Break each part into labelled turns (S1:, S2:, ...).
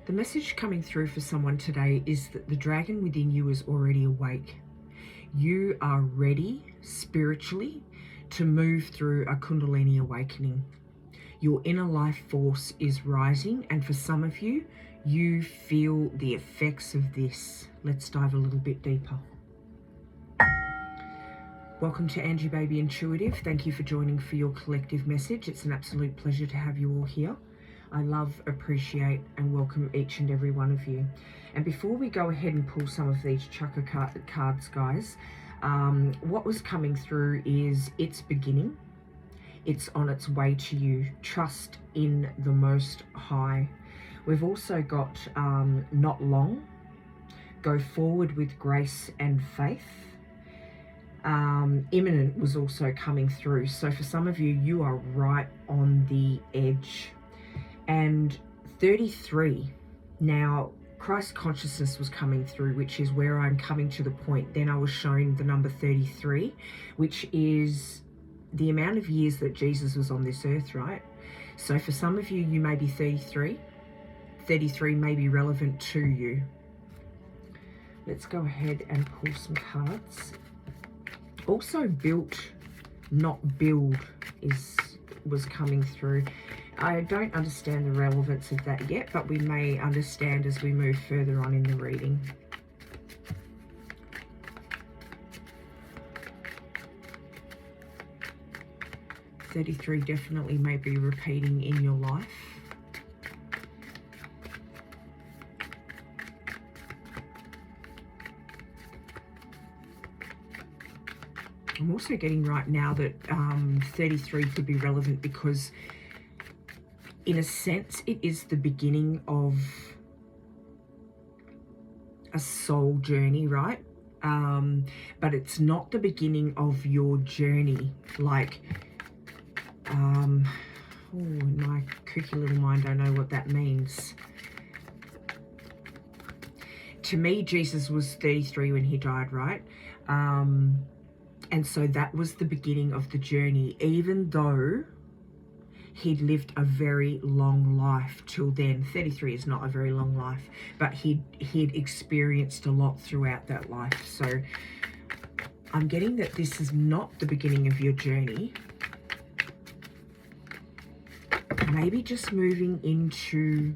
S1: The message coming through for someone today is that the dragon within you is already awake. You are ready spiritually to move through a Kundalini awakening. Your inner life force is rising, and for some of you, you feel the effects of this. Let's dive a little bit deeper. Welcome to Angie Baby Intuitive. Thank you for joining for your collective message. It's an absolute pleasure to have you all here. I love, appreciate, and welcome each and every one of you. And before we go ahead and pull some of these chakra cards, guys, what was coming through is it's beginning. It's on its way to you. Trust in the Most High. We've also got not long. Go forward with grace and faith. Imminent was also coming through. So for some of you, you are right on the edge. And 33. Now, Christ consciousness was coming through, which is where I'm coming to the point. Then I was shown the number 33, which is the amount of years that Jesus was on this earth, right? So for some of you, you may be 33. 33 may be relevant to you. Let's go ahead and pull some cards. Also, built, not build, was coming through. I don't understand the relevance of that yet, but we may understand as we move further on in the reading. '33 definitely may be repeating in your life. I'm also getting right now that 33 could be relevant because in a sense, it is the beginning of a soul journey, right? But it's not the beginning of your journey. Like, oh, in my kooky little mind, I know what that means. To me, Jesus was 33 when he died, right? And so that was the beginning of the journey, even though he'd lived a very long life till then. 33 is not a very long life, but he'd experienced a lot throughout that life. So I'm getting that this is not the beginning of your journey. Maybe just moving into,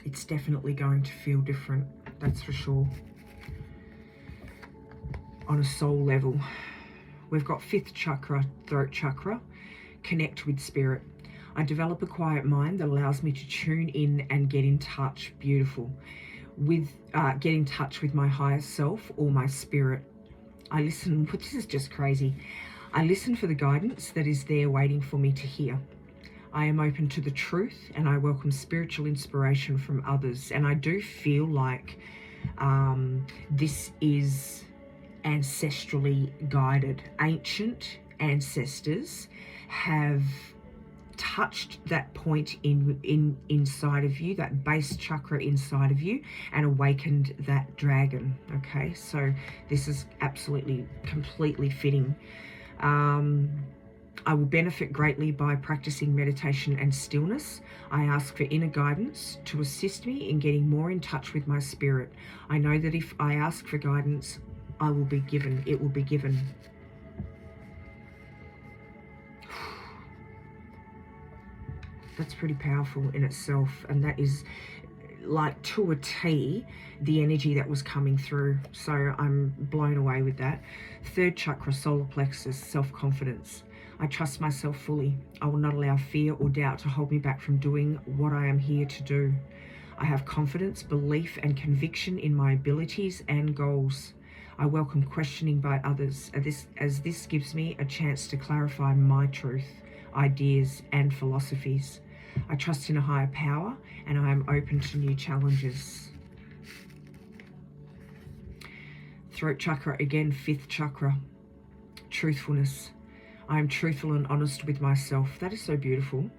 S1: it's definitely going to feel different, that's for sure. On a soul level, we've got 5th chakra, throat chakra. Connect with spirit. I develop a quiet mind that allows me to tune in and get in touch, beautiful, with get in touch with my higher self or my spirit. I listen, but this is just crazy. I listen for the guidance that is there waiting for me to hear. I am open to the truth and I welcome spiritual inspiration from others. And I do feel like this is ancestrally guided. Ancient ancestors have touched that point inside of you, that base chakra inside of you, and awakened that dragon. Okay, so this is absolutely completely fitting. I will benefit greatly by practicing meditation and stillness. I ask for inner guidance to assist me in getting more in touch with my spirit. I know that if I ask for guidance, I will be given, it will be given. That's pretty powerful in itself, and that is like to a T the energy that was coming through. So I'm blown away with that. 3rd chakra, solar plexus, self-confidence. I trust myself fully. I will not allow fear or doubt to hold me back from doing what I am here to do. I have confidence, belief, and conviction in my abilities and goals. I welcome questioning by others, as this gives me a chance to clarify my truth, ideas, and philosophies. I trust in a higher power, and I am open to new challenges. Throat chakra, again, 5th chakra, truthfulness. I am truthful and honest with myself. That is so beautiful.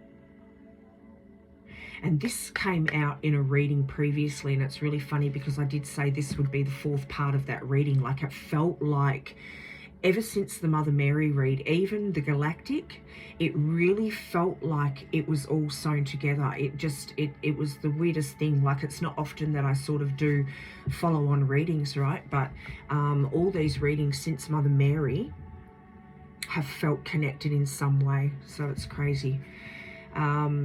S1: And this came out in a reading previously, and it's really funny because I did say this would be the 4th part of that reading. Like, it felt like ever since the Mother Mary read, even the galactic, it really felt like it was all sewn together. It was the weirdest thing. Like, it's not often that I sort of do follow-on readings, right? But all these readings since Mother Mary have felt connected in some way. So it's crazy.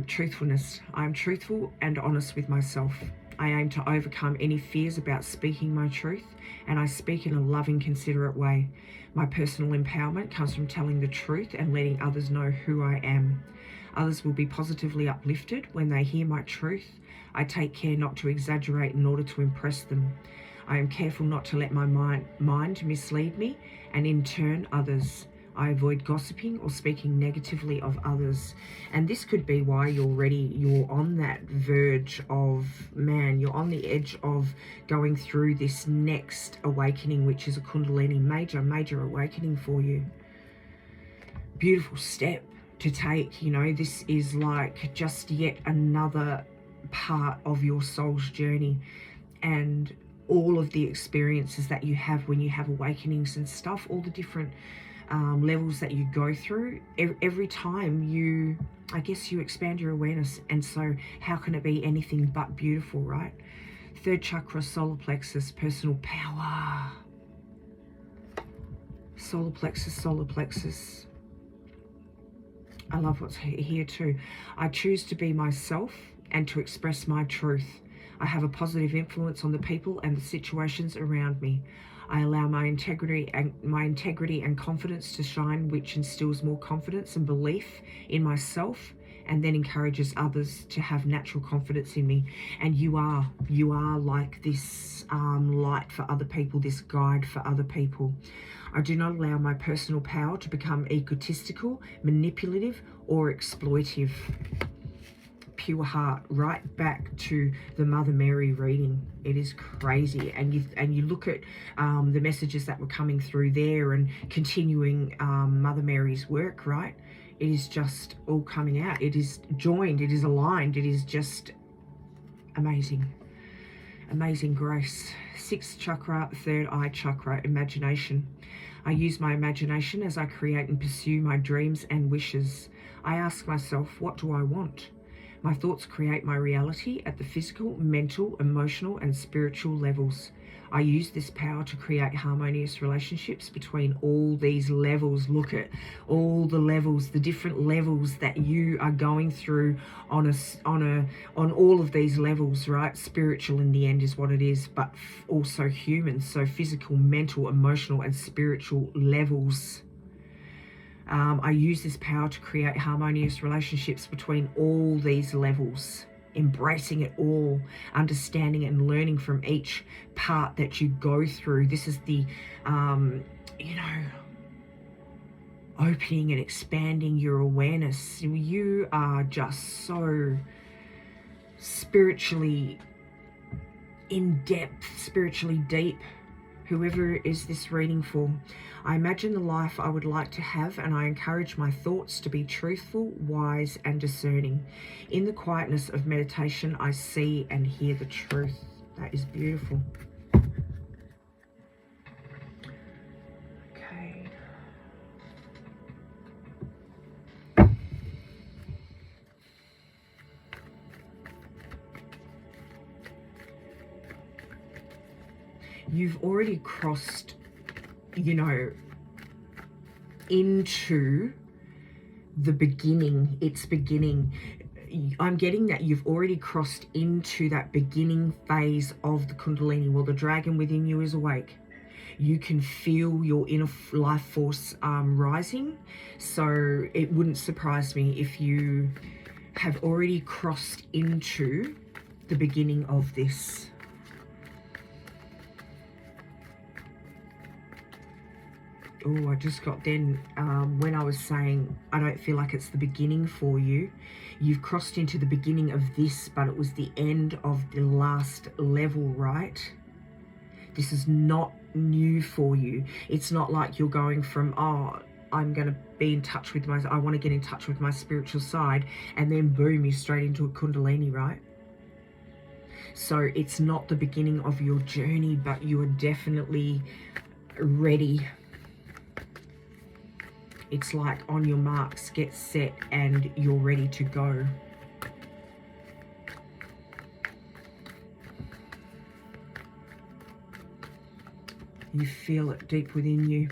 S1: Truthfulness. I'm truthful and honest with myself. I aim to overcome any fears about speaking my truth, and I speak in a loving, considerate way. My personal empowerment comes from telling the truth and letting others know who I am. Others will be positively uplifted when they hear my truth. I take care not to exaggerate in order to impress them. I am careful not to let my mind mislead me, and in turn others. I avoid gossiping or speaking negatively of others. And this could be why you're on that verge of, man, you're on the edge of going through this next awakening, which is a Kundalini major awakening for you. Beautiful step to take. You know, this is like just yet another part of your soul's journey, and all of the experiences that you have when you have awakenings and stuff, all the different levels that you go through, every time you expand your awareness. And so how can it be anything but beautiful, right? Third chakra, solar plexus, personal power. Solar plexus. I love what's here too. I choose to be myself and to express my truth. I have a positive influence on the people and the situations around me. I allow my integrity and confidence to shine, which instills more confidence and belief in myself, and then encourages others to have natural confidence in me. And you are like this light for other people, this guide for other people. I do not allow my personal power to become egotistical, manipulative, or exploitive. Pure heart, right back to the Mother Mary reading. It is crazy. And you look at the messages that were coming through there and continuing Mother Mary's work, right? It is just all coming out. It is joined, it is aligned, it is just amazing. Amazing grace. Sixth chakra, third eye chakra, imagination. I use my imagination as I create and pursue my dreams and wishes. I ask myself, what do I want? My thoughts create my reality at the physical, mental, emotional, and spiritual levels. I use this power to create harmonious relationships between all these levels. Look at all the levels, the different levels that you are going through on all of these levels, right? Spiritual in the end is what it is, but also human. So physical, mental, emotional, and spiritual levels. I use this power to create harmonious relationships between all these levels, embracing it all, understanding it and learning from each part that you go through. This is the, opening and expanding your awareness. You are just so spiritually in depth, spiritually deep. Whoever is this reading for, I imagine the life I would like to have, and I encourage my thoughts to be truthful, wise, and discerning. In the quietness of meditation, I see and hear the truth. That is beautiful. Okay. You've already crossed, into the beginning. It's beginning. I'm getting that you've already crossed into that beginning phase of the Kundalini. Well, the dragon within you is awake. You can feel your inner life force rising. So it wouldn't surprise me if you have already crossed into the beginning of this. Oh, I just got then, when I was saying I don't feel like it's the beginning for you, you've crossed into the beginning of this, but it was the end of the last level, right? This is not new for you. It's not like you're going from, I'm going to be in touch with I want to get in touch with my spiritual side, and then boom, you're straight into a Kundalini, right? So it's not the beginning of your journey, but you are definitely ready. It's like on your marks, get set, and you're ready to go. You feel it deep within you.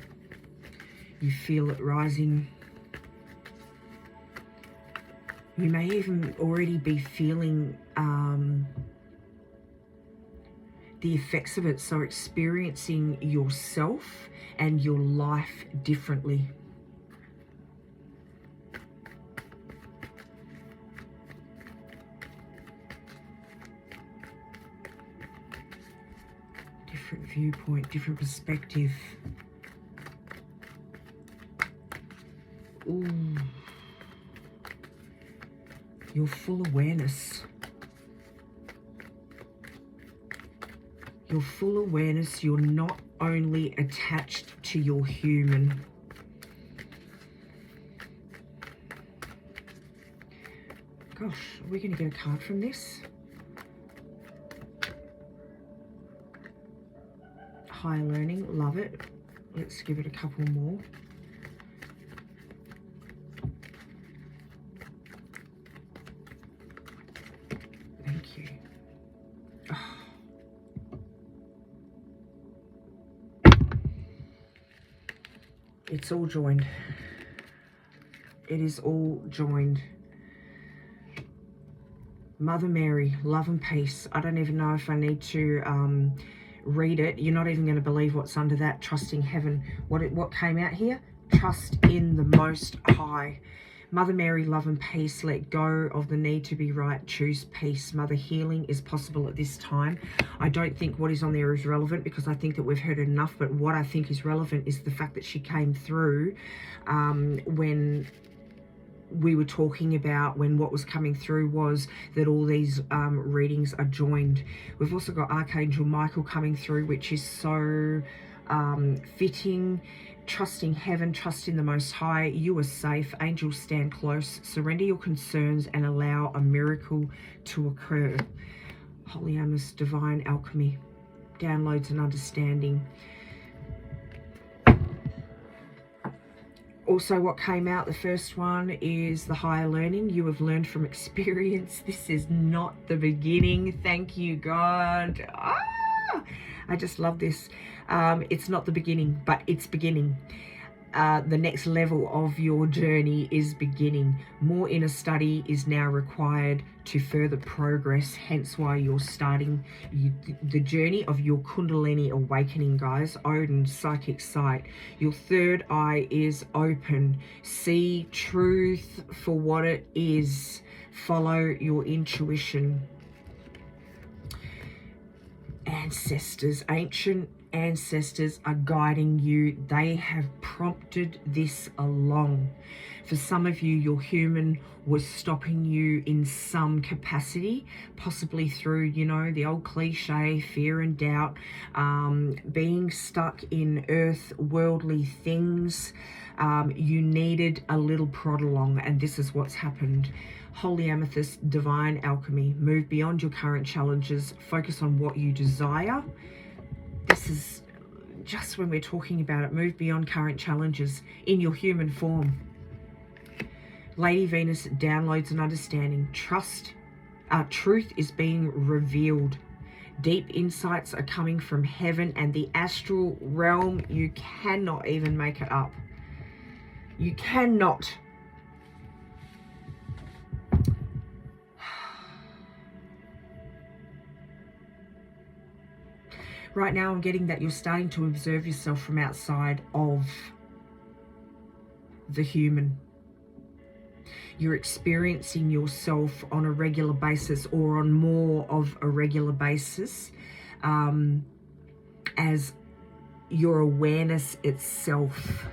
S1: You feel it rising. You may even already be feeling the effects of it, so experiencing yourself and your life differently. Different viewpoint, different perspective. Ooh. Your full awareness. Your full awareness, you're not only attached to your human. Gosh, are we going to get a card from this? Higher learning, love it. Let's give it a couple more. Thank you. Oh. It's all joined. It is all joined. Mother Mary, love and peace. I don't even know if I need to read it. You're not even going to believe what's under that. Trusting heaven. What came out here? Trust in the Most High. Mother Mary, love and peace. Let go of the need to be right. Choose peace. Mother, healing is possible at this time. I don't think what is on there is relevant because I think that we've heard enough. But what I think is relevant is the fact that she came through when we were talking about, when what was coming through was that all these readings are joined. We've also got Archangel Michael coming through, which is so fitting. Trusting heaven, trust in the Most High. You are safe. Angels stand close. Surrender your concerns and allow a miracle to occur. Holy Amos, divine alchemy, downloads and understanding. Also, what came out, the first one is the higher learning. You have learned from experience. This is not the beginning. Thank you, God. I just love this. It's not the beginning, but it's beginning. The next level of your journey is beginning. More inner study is now required to further progress, hence why you're starting the journey of your Kundalini awakening, guys. Odin, psychic sight. Your third eye is open. See truth for what it is. Follow your intuition. Ancestors, ancient ancestors are guiding you. They have prompted this along. For some of you, your human was stopping you in some capacity, possibly through, you know, the old cliche, fear and doubt, being stuck in earth, worldly things. You needed a little prod along, and this is what's happened. Holy Amethyst, divine alchemy. Move beyond your current challenges. Focus on what you desire. This is just when we're talking about it. Move beyond current challenges in your human form. Lady Venus, downloads and understanding. Truth is being revealed. Deep insights are coming from heaven and the astral realm. You cannot even make it up. You cannot. Right now I'm getting that you're starting to observe yourself from outside of the human. You're experiencing yourself on a regular basis, or on more of a regular basis, as your awareness itself.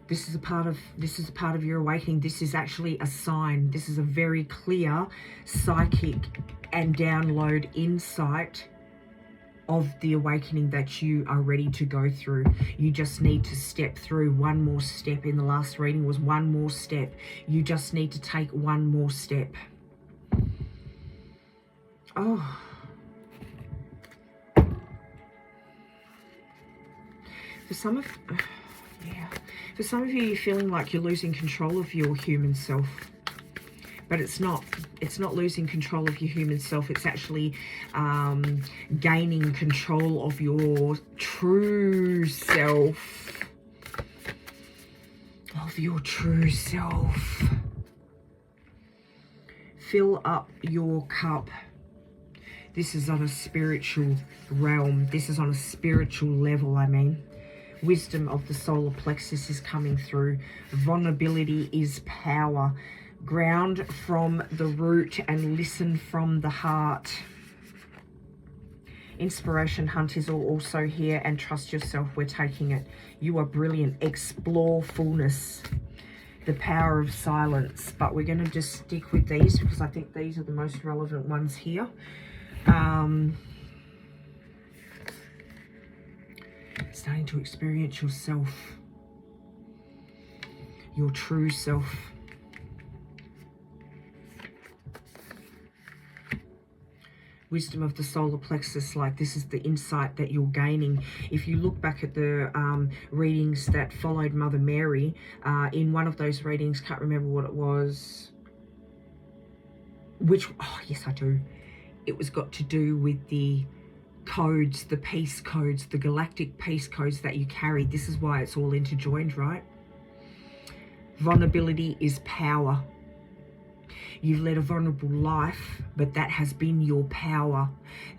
S1: This is a part of your awakening. This is actually a sign. This is a very clear psychic and download insight of the awakening that you are ready to go through. You just need to step through one more step. In the last reading was one more step. You just need to take one more step. Oh. For some of, yeah, for some of you, you're feeling like you're losing control of your human self. But it's not. It's not losing control of your human self. It's actually gaining control of your true self. Of your true self. Fill up your cup. This is on a spiritual realm. This is on a spiritual level, I mean. Wisdom of the solar plexus is coming through. Vulnerability is power. Ground from the root and listen from the heart. Inspiration hunt is also here, and trust yourself. We're taking it. You are brilliant. Explore fullness. The power of silence. But we're going to just stick with these because I think these are the most relevant ones here. Starting to experience yourself. Your true self. Wisdom of the solar plexus, like this is the insight that you're gaining. If you look back at the readings that followed Mother Mary, in one of those readings, can't remember what it was, oh yes I do, it was got to do with the codes, the peace codes, the galactic peace codes that you carry. This is why it's all interjoined, right? Vulnerability is power. You've led a vulnerable life, but that has been your power.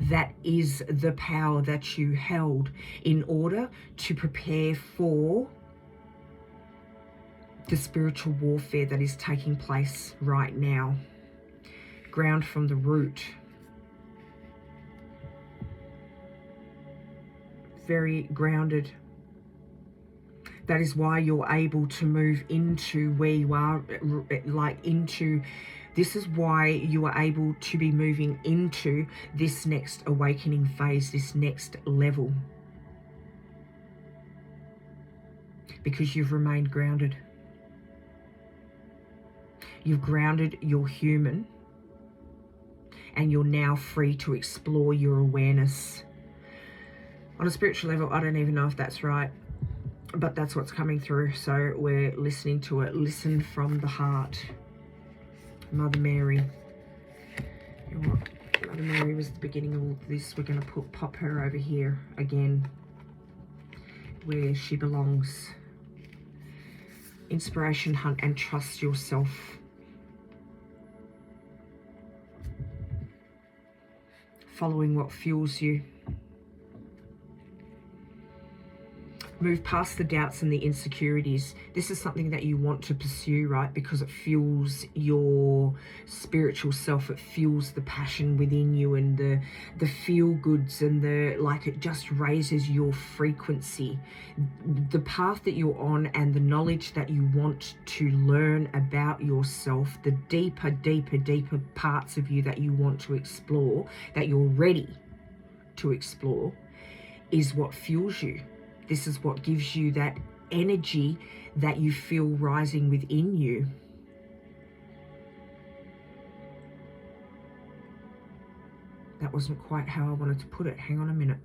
S1: That is the power that you held in order to prepare for the spiritual warfare that is taking place right now. Ground from the root. Very grounded. That is why you're able to move into where you are, this is why you are able to be moving into this next awakening phase, this next level. Because you've remained grounded. You've grounded your human, and you're now free to explore your awareness. On a spiritual level, I don't even know if that's right, but that's what's coming through. So we're listening to it. Listen from the heart. Mother Mary. You know what? Mother Mary was the beginning of all this. We're going to pop her over here again, where she belongs. Inspiration hunt and trust yourself. Following what fuels you. Move past the doubts and the insecurities. This is something that you want to pursue, right? Because it fuels your spiritual self. It fuels the passion within you and the feel goods and it just raises your frequency. The path that you're on and the knowledge that you want to learn about yourself, the deeper parts of you that you want to explore, that you're ready to explore, is what fuels you. This is what gives you that energy that you feel rising within you. That wasn't quite how I wanted to put it. Hang on a minute.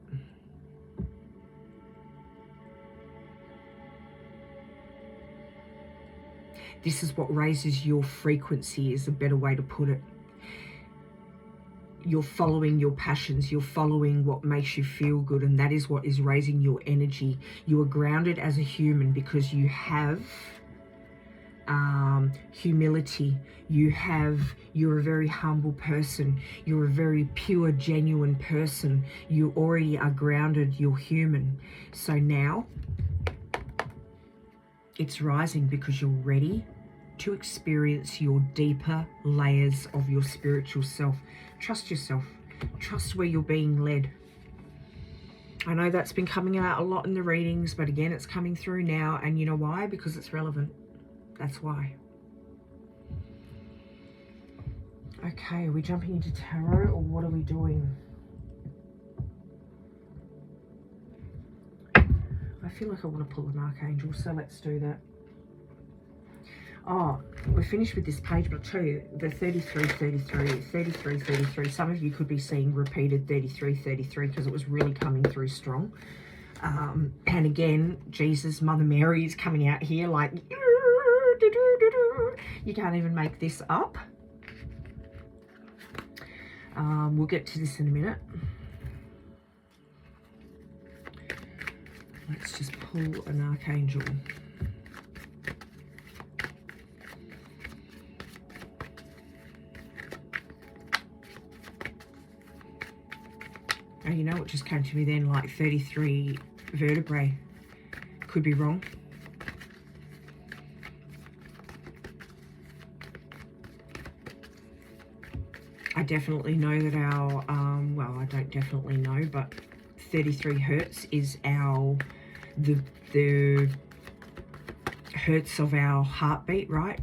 S1: This is what raises your frequency, is a better way to put it. You're following your passions, you're following what makes you feel good, and that is what is raising your energy. You are grounded as a human because you have humility. You're a very humble person. You're a very pure, genuine person. You already are grounded, you're human. So now it's rising because you're ready to experience your deeper layers of your spiritual self. Trust yourself. Trust where you're being led. I know that's been coming out a lot in the readings, but again, it's coming through now. And you know why? Because it's relevant. That's why. Okay, are we jumping into tarot or what are we doing? I feel like I want to pull an archangel, so let's do that. Oh, we're finished with this page, but I'll tell you, the 33, 33, 33, 33. Some of you could be seeing repeated 33, 33 because it was really coming through strong. And again, Jesus, Mother Mary is coming out here like, you can't even make this up. We'll get to this in a minute. Let's just pull an archangel. Oh, you know what just came to me then? Like 33 vertebrae. Could be wrong. I definitely know that our, well, I don't definitely know, but 33 hertz is our, the hertz of our heartbeat, right?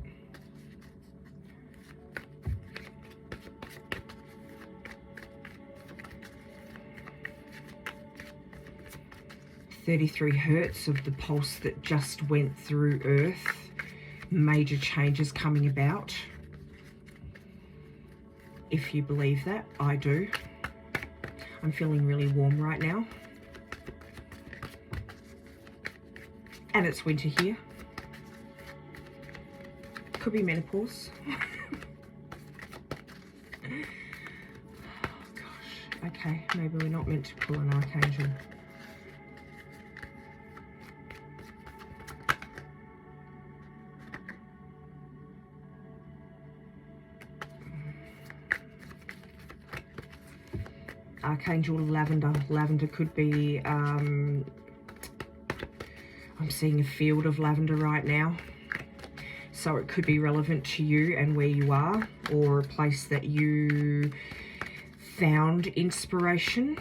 S1: .33 hertz of the pulse that just went through Earth. Major changes coming about. If you believe that, I do. I'm feeling really warm right now. And it's winter here. Could be menopause. Oh, gosh. Okay, maybe we're not meant to pull an archangel. Archangel Lavender. Lavender could be, I'm seeing a field of lavender right now. So it could be relevant to you and where you are, or a place that you found inspiration.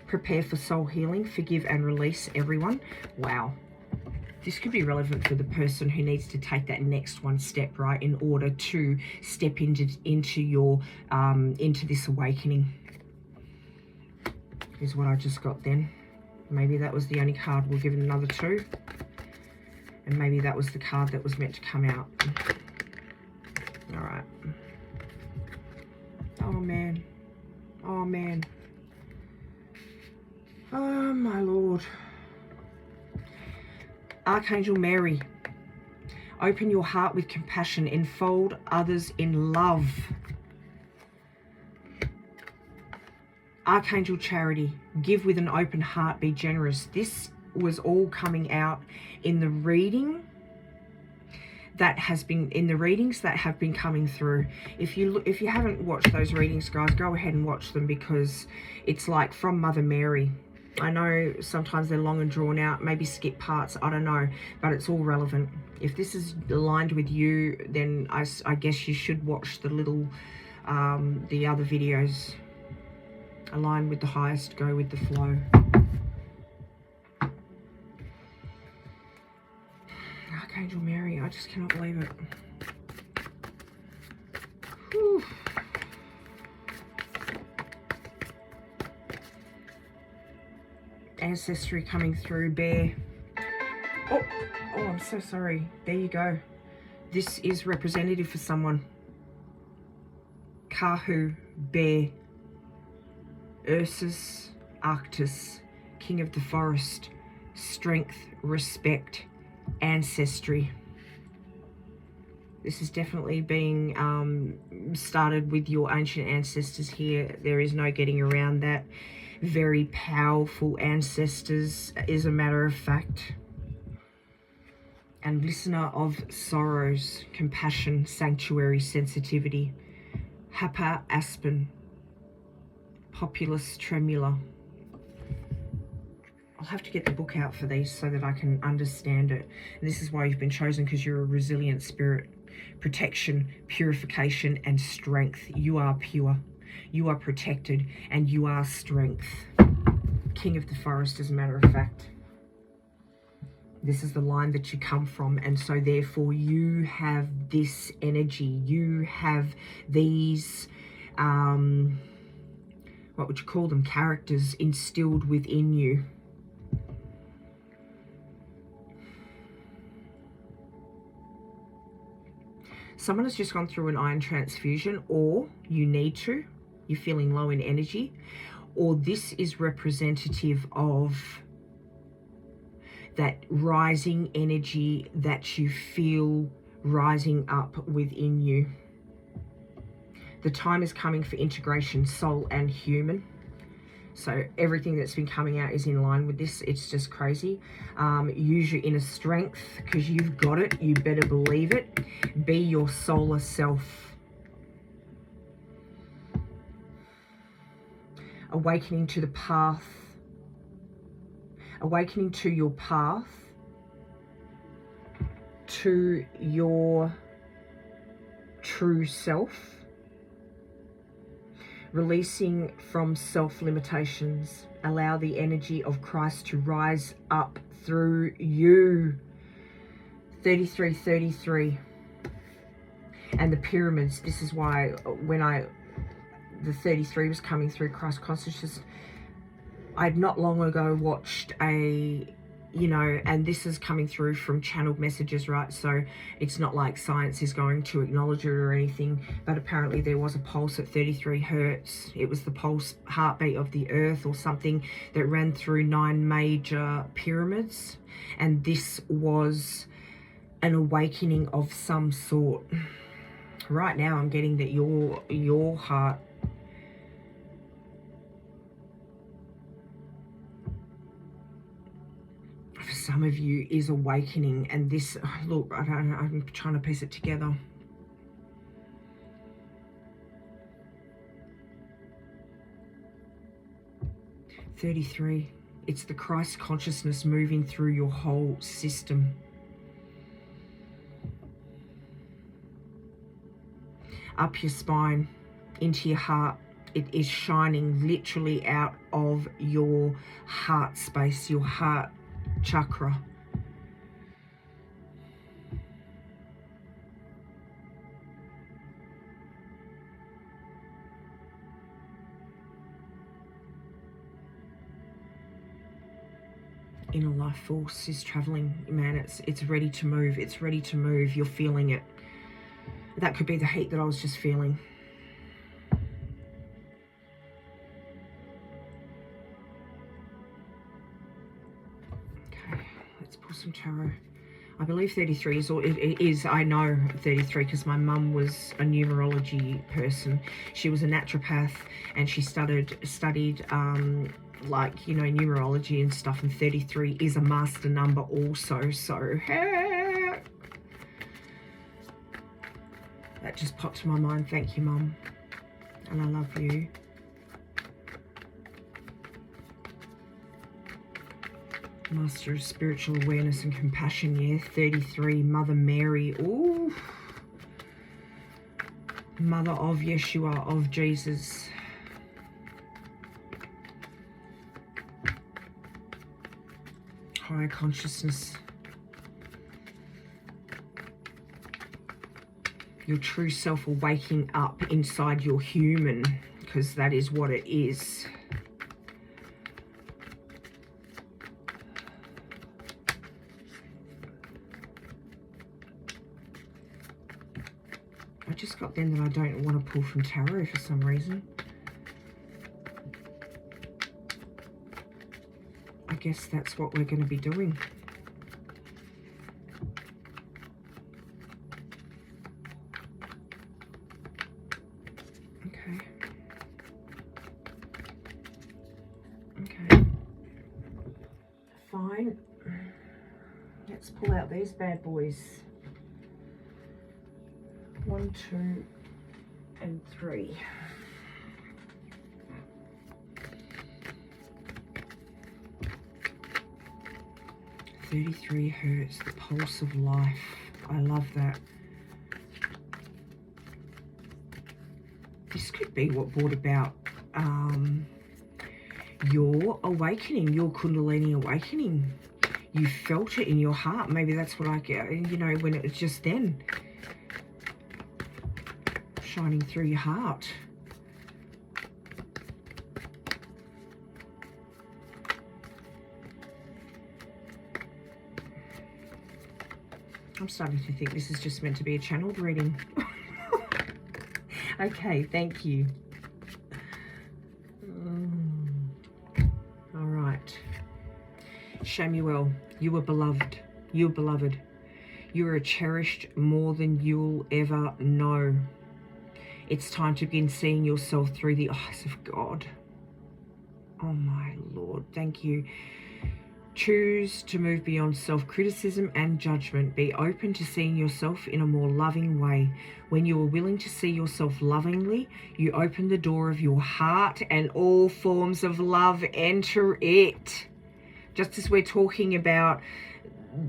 S1: Prepare for soul healing. Forgive and release everyone. Wow. This could be relevant for the person who needs to take that next one step, right, in order to step into your, into this awakening. Is what I just got then. Maybe that was the only card. We'll give it another 2. And maybe that was the card that was meant to come out. All right. Oh, man. Oh, man. Oh, my Lord. Archangel Mary. Open your heart with compassion. Enfold others in love. Archangel Charity, give with an open heart, be generous. This was all coming out in the reading that has been, in the readings that have been coming through. If you haven't watched those readings, guys, go ahead and watch them, because it's like from Mother Mary. I know sometimes they're long and drawn out, maybe skip parts, I don't know, but it's all relevant. If this is aligned with you, then I guess you should watch the little, the other videos. Align with the highest, go with the flow. Archangel Mary, I just cannot believe it. Whew. Ancestry coming through, bear. Oh, I'm so sorry. There you go. This is representative for someone. Kahu, bear. Ursus, Arctus, King of the Forest, strength, respect, ancestry. This is definitely being started with your ancient ancestors here. There is no getting around that. Very powerful ancestors, is a matter of fact. And listener of sorrows, compassion, sanctuary, sensitivity. Hapa Aspen. Populus Tremula. I'll have to get the book out for these so that I can understand it. And this is why you've been chosen, because you're a resilient spirit. Protection, purification, and strength. You are pure. You are protected, and you are strength. King of the Forest, as a matter of fact. This is the line that you come from, and so therefore you have this energy. You have these... what would you call them, characters instilled within you. Someone has just gone through an iron transfusion, or you need to, you're feeling low in energy, or this is representative of that rising energy that you feel rising up within you. The time is coming for integration, soul and human. So everything that's been coming out is in line with this. It's just crazy. Use your inner strength, because you've got it. You better believe it. Be your solar self. Awakening to the path. Awakening to your path. To your true self. Releasing from self-limitations. Allow the energy of Christ to rise up through you. 3333. And the pyramids. This is why when the 33 was coming through, Christ consciousness, I'd not long ago watched a, and this is coming through from channeled messages, right? So it's not like science is going to acknowledge it or anything, but apparently there was a pulse at 33 hertz. It was the pulse heartbeat of the earth or something that ran through 9 major pyramids. And this was an awakening of some sort. Right now I'm getting that your heart some of you is awakening, and this, look, I'm trying to piece it together. It's the Christ consciousness moving through your whole system. Up your spine, into your heart. It is shining literally out of your heart space, your heart chakra. Inner life force is traveling, man. It's ready to move. It's ready to move. You're feeling it. That could be the heat that I was just feeling. Some tarot. I believe 33 is, or it is, I know 33 because my mum was a numerology person. She was a naturopath and she studied like, numerology and stuff, and 33 is a master number also. So that just popped to my mind. Thank you, Mum, and I love you. Master of spiritual awareness and compassion, yeah. 33, Mother Mary. Ooh. Mother of Yeshua, of Jesus. Higher consciousness. Your true self are waking up inside your human, because that is what it is. I just got then that I don't want to pull from tarot for some reason. I guess that's what we're going to be doing. Okay. Okay. Fine. Let's pull out these bad boys. 1, 2, and 3. $33 hertz, the pulse of life. I love that. This could be what brought about your awakening, your Kundalini awakening. You felt it in your heart. Maybe that's what I get, when it was just then. Shining through your heart. I'm starting to think this is just meant to be a channeled reading. Okay, thank you. All right. Shamuel, you are beloved. You are beloved. You are cherished more than you'll ever know. It's time to begin seeing yourself through the eyes of God. Oh my Lord, thank you. Choose to move beyond self-criticism and judgment. Be open to seeing yourself in a more loving way. When you are willing to see yourself lovingly, you open the door of your heart and all forms of love enter it. Just as we're talking about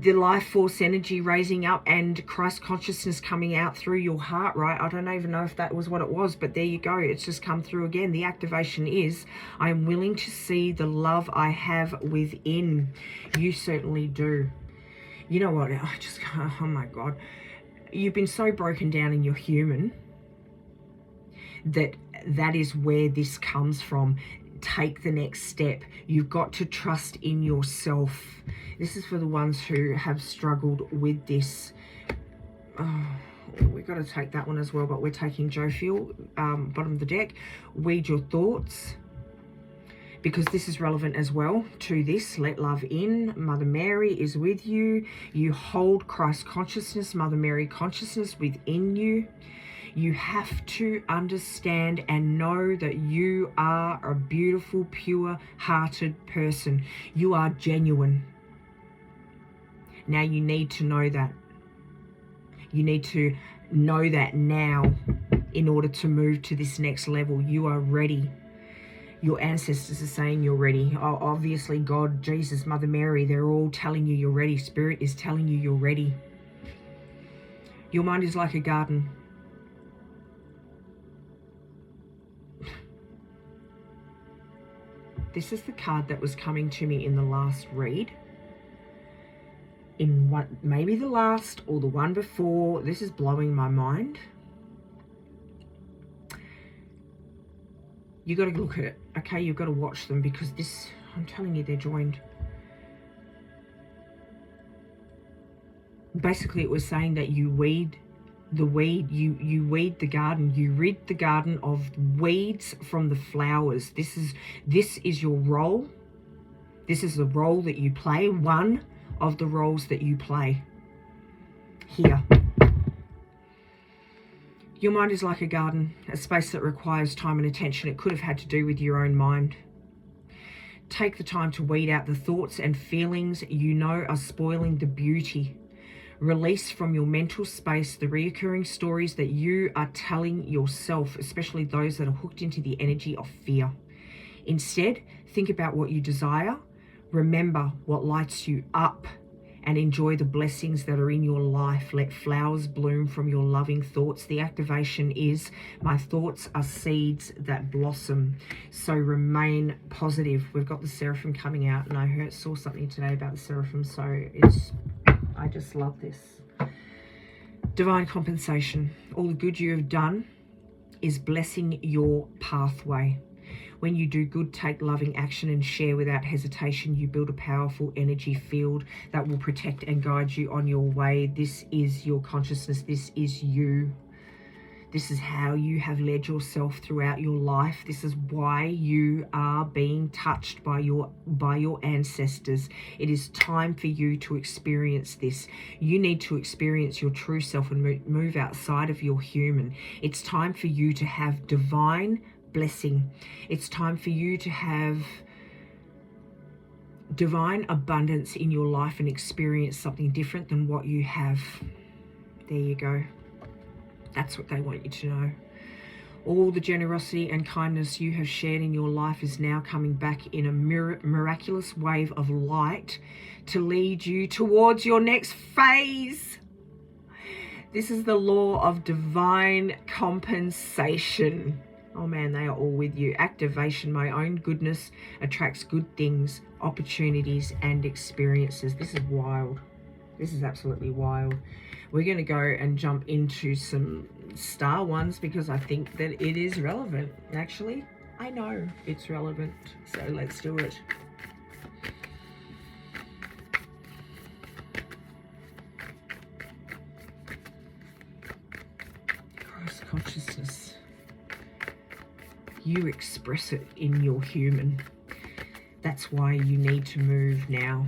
S1: the life force energy raising up and Christ consciousness coming out through your heart, right? I don't even know if that was what it was, but there you go. It's just come through again. The activation is, I'm willing to see the love I have within. You certainly do. You know what? I just, oh my God. You've been so broken down in your human that is where this comes from. Take the next step. You've got to trust in yourself. This is for the ones who have struggled with this. Oh, we've got to take that one as well, but we're taking Jophiel, bottom of the deck. Weed your thoughts, because this is relevant as well to this. Let love in. Mother Mary is with you. You hold Christ consciousness, Mother Mary consciousness within you. You have to understand and know that you are a beautiful, pure-hearted person. You are genuine. Now you need to know that. You need to know that now in order to move to this next level. You are ready. Your ancestors are saying you're ready. Obviously, God, Jesus, Mother Mary, they're all telling you you're ready. Spirit is telling you you're ready. Your mind is like a garden. This is the card that was coming to me in the last read. In one, maybe the last or the one before. This is blowing my mind. You got to look at it, okay? You've got to watch them, because this, I'm telling you, they're joined. Basically, it was saying that you weed the weed, you weed the garden, you rid the garden of weeds from the flowers. This is your role. This is the role that you play, one of the roles that you play here. Your mind is like a garden, a space that requires time and attention. It could have had to do with your own mind. Take the time to weed out the thoughts and feelings you know are spoiling the beauty. Release from your mental space the reoccurring stories that you are telling yourself, especially those that are hooked into the energy of fear. Instead, think about what you desire. Remember what lights you up and enjoy the blessings that are in your life. Let flowers bloom from your loving thoughts. The activation is, my thoughts are seeds that blossom. So remain positive. We've got the Seraphim coming out, and I saw something today about the Seraphim, so I just love this. Divine compensation. All the good you have done is blessing your pathway. When you do good, take loving action and share without hesitation, you build a powerful energy field that will protect and guide you on your way. This is your consciousness. This is you. This is how you have led yourself throughout your life. This is why you are being touched by your ancestors. It is time for you to experience this. You need to experience your true self and move outside of your human. It's time for you to have divine blessing. It's time for you to have divine abundance in your life and experience something different than what you have. There you go. That's what they want you to know. All the generosity and kindness you have shared in your life is now coming back in a miraculous wave of light to lead you towards your next phase. This is the law of divine compensation. Oh man, they are all with you. Activation. My own goodness attracts good things, opportunities, and experiences. This is wild. This is absolutely wild. We're going to go and jump into some star ones because I think that it is relevant. Actually, I know it's relevant. So let's do it. Christ consciousness. You express it in your human. That's why you need to move now.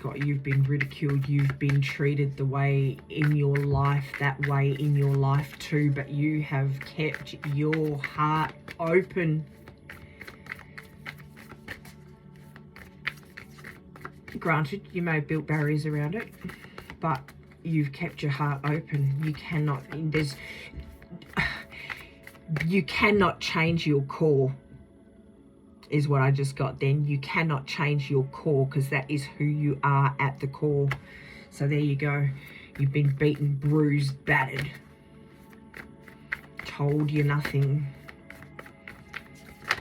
S1: Scott, you've been ridiculed, you've been treated the way in your life, that way in your life too, but you have kept your heart open. Granted, you may have built barriers around it, but you've kept your heart open. You cannot change your core, is what I just got then. You cannot change your core, because that is who you are at the core. So there you go. You've been beaten, bruised, battered, told you're nothing,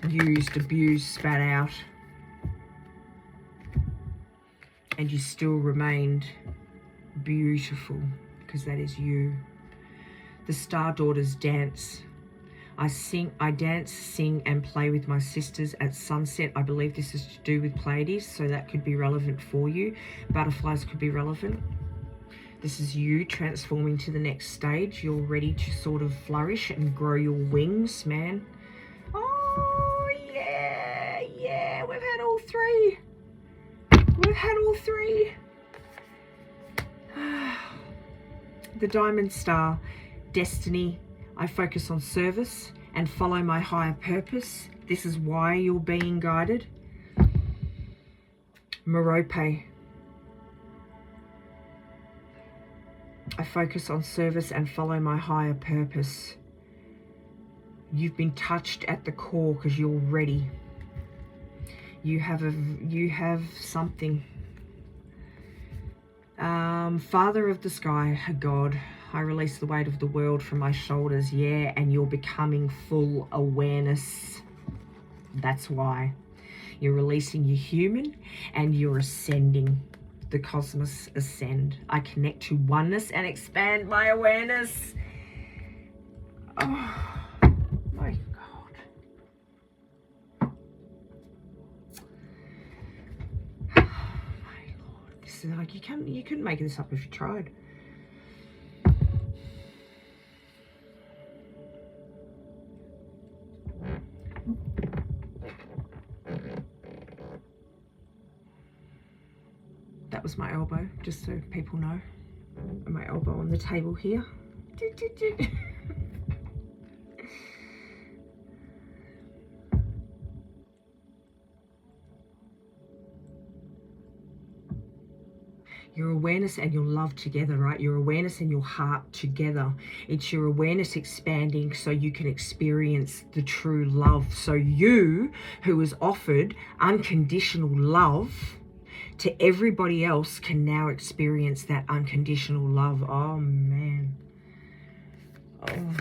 S1: used, abused, spat out, and you still remained beautiful, because that is you. The Star Daughters dance. I dance, sing, and play with my sisters at sunset. I believe this is to do with Pleiades, so that could be relevant for you. Butterflies could be relevant. This is you transforming to the next stage. You're ready to sort of flourish and grow your wings, man. Oh, yeah, we've had all three. We've had all three. The Diamond Star, destiny. I focus on service and follow my higher purpose. This is why you're being guided. Merope. I focus on service and follow my higher purpose. You've been touched at the core because you're ready. You have something. Father of the sky, God, I release the weight of the world from my shoulders, yeah, and you're becoming full awareness. That's why. You're releasing your human and you're ascending. The cosmos ascend. I connect to oneness and expand my awareness. Oh, my God. Oh, my Lord. This is like, you couldn't make this up if you tried. That was my elbow, just so people know. My elbow on the table here. Your awareness and your love together, right? Your awareness and your heart together. It's your awareness expanding so you can experience the true love. So you, who was offered unconditional love to everybody else, can now experience that unconditional love. Oh, man. Oh.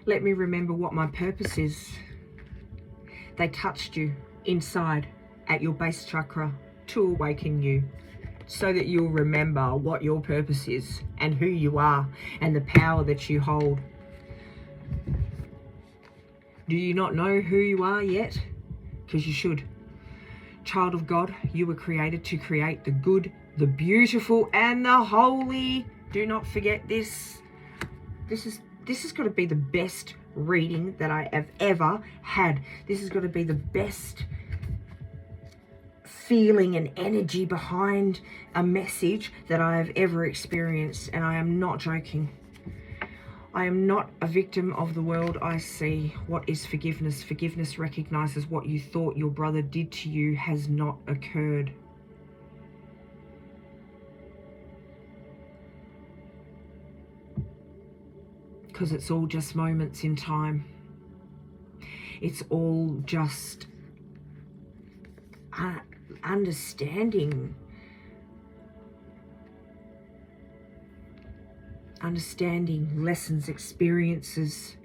S1: Let me remember what my purpose is. They touched you inside at your base chakra to awaken you, so that you'll remember what your purpose is and who you are and the power that you hold. Do you not know who you are yet? Because you should. Child of God, you were created to create the good, the beautiful, and the holy. Do not forget this. This has got to be the best reading that I have ever had. This has got to be the best feeling and energy behind a message that I have ever experienced. And I am not joking. I am not a victim of the world I see. What is forgiveness? Forgiveness recognizes what you thought your brother did to you has not occurred. Because it's all just moments in time. It's all just understanding lessons, experiences.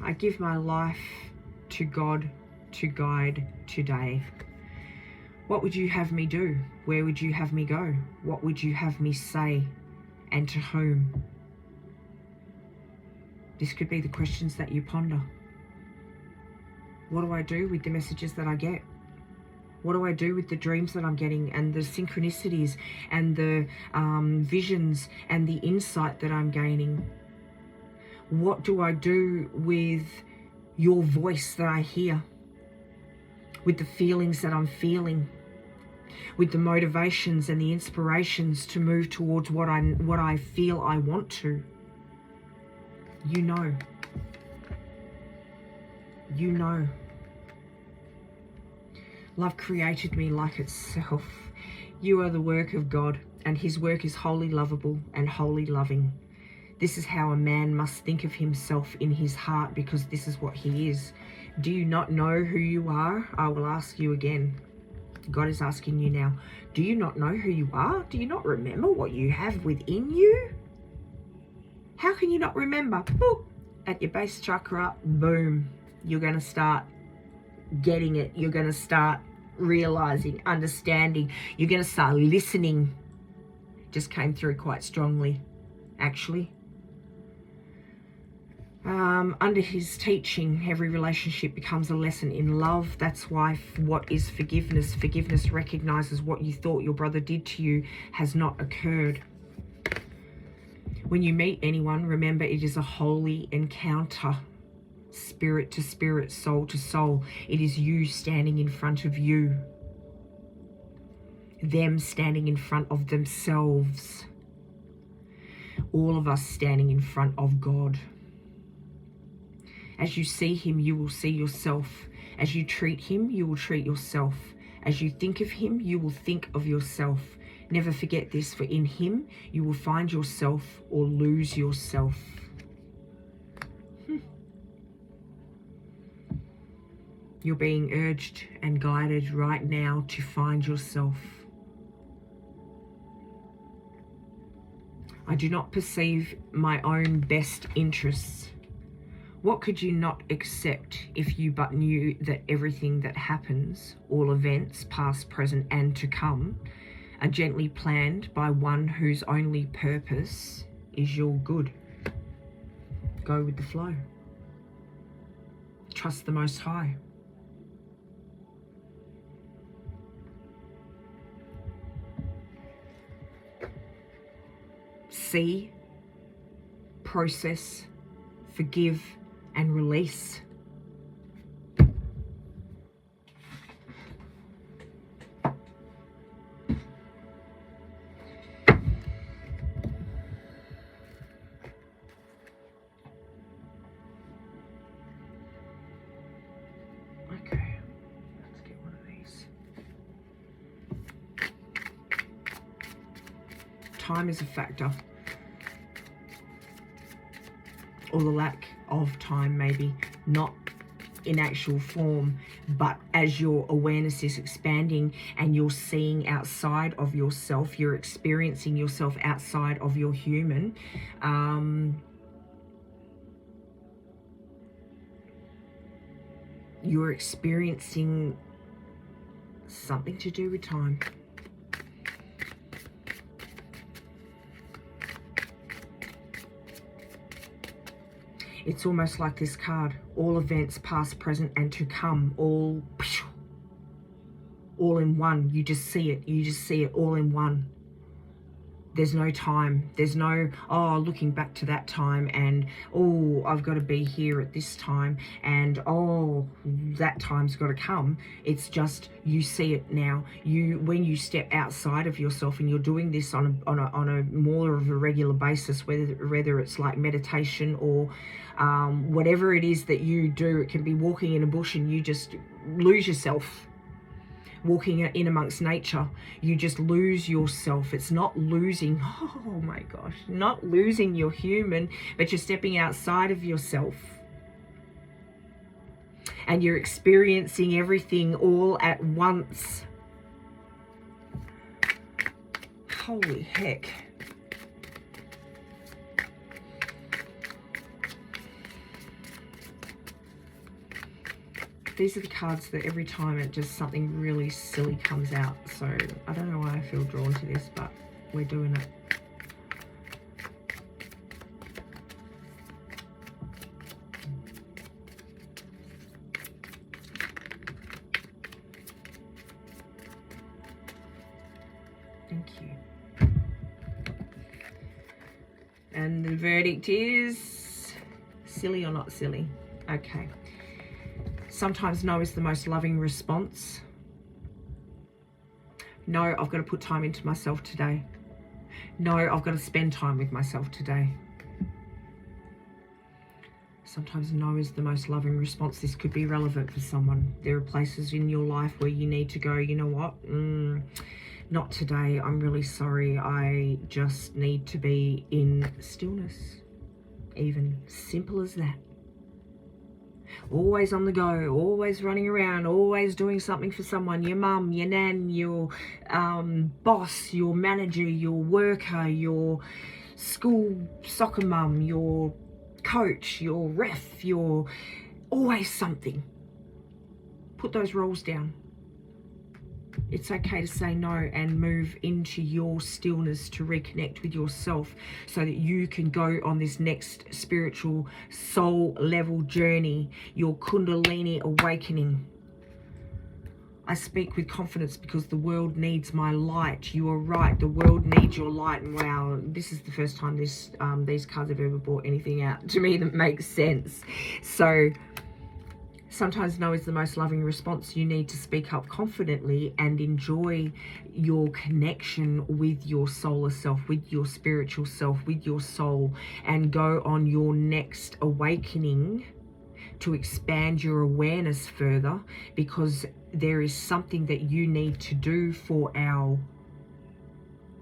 S1: I give my life to God to guide today. What would you have me do? Where would you have me go? What would you have me say? And to whom? This could be the questions that you ponder. What do I do with the messages that I get? What do I do with the dreams that I'm getting, and the synchronicities and the visions and the insight that I'm gaining? What do I do with your voice that I hear? With the feelings that I'm feeling? With the motivations and the inspirations to move towards what I feel I want to? You know. You know. Love created me like itself. You are the work of God, and his work is wholly lovable and wholly loving. This is how a man must think of himself in his heart, because this is what he is. Do you not know who you are? I will ask you again. God is asking you now. Do you not know who you are? Do you not remember what you have within you? How can you not remember? Boop. At your base chakra, boom. You're going to start getting it. You're going to start realizing, understanding. You're going to start listening. Just came through quite strongly, actually. Under his teaching, every relationship becomes a lesson in love. That's why what is forgiveness? Forgiveness recognizes what you thought your brother did to you has not occurred. When you meet anyone, remember it is a holy encounter. Spirit to spirit, soul to soul. It is you standing in front of you. Them standing in front of themselves. All of us standing in front of God. As you see him, you will see yourself. As you treat him, you will treat yourself. As you think of him, you will think of yourself. Never forget this, for in him, you will find yourself or lose yourself. You're being urged and guided right now to find yourself. I do not perceive my own best interests. What could you not accept if you but knew that everything that happens, all events, past, present, and to come, are gently planned by one whose only purpose is your good? Go with the flow. Trust the Most High. See, process, forgive, and release. Okay, let's get one of these. Time is a factor. Or the lack of time, maybe, not in actual form, but as your awareness is expanding and you're seeing outside of yourself, you're experiencing yourself outside of your human, you're experiencing something to do with time. It's almost like this card. All events, past, present, and to come. All in one. You just see it. You just see it all in one. There's no time. There's no, oh, looking back to that time and, oh, I've got to be here at this time and, oh, that time's got to come. It's just, you see it now. When you step outside of yourself, and you're doing this on a more of a regular basis, whether it's like meditation or whatever it is that you do. It can be walking in a bush and you just lose yourself. Walking in amongst nature, you just lose yourself. It's not losing, oh my gosh, not losing your human, but you're stepping outside of yourself. And you're experiencing everything all at once. Holy heck. These are the cards that every time it just something really silly comes out. So I don't know why I feel drawn to this, but we're doing it. Thank you. And the verdict is silly or not silly. Okay. Sometimes no is the most loving response. No, I've got to put time into myself today. No, I've got to spend time with myself today. Sometimes no is the most loving response. This could be relevant for someone. There are places in your life where you need to go, you know what? Not today. I'm really sorry. I just need to be in stillness. Even simple as that. Always on the go, always running around, always doing something for someone, your mum, your nan, your boss, your manager, your worker, your school soccer mum, your coach, your ref, your always something. Put those roles down. It's okay to say no and move into your stillness to reconnect with yourself so that you can go on this next spiritual soul level journey, your Kundalini awakening. I speak with confidence because the world needs my light. You are right. The world needs your light. And wow, this is the first time these cards have ever brought anything out to me that makes sense. So sometimes no is the most loving response. You need to speak up confidently and enjoy your connection with your solar self, with your spiritual self, with your soul, and go on your next awakening to expand your awareness further, because there is something that you need to do for our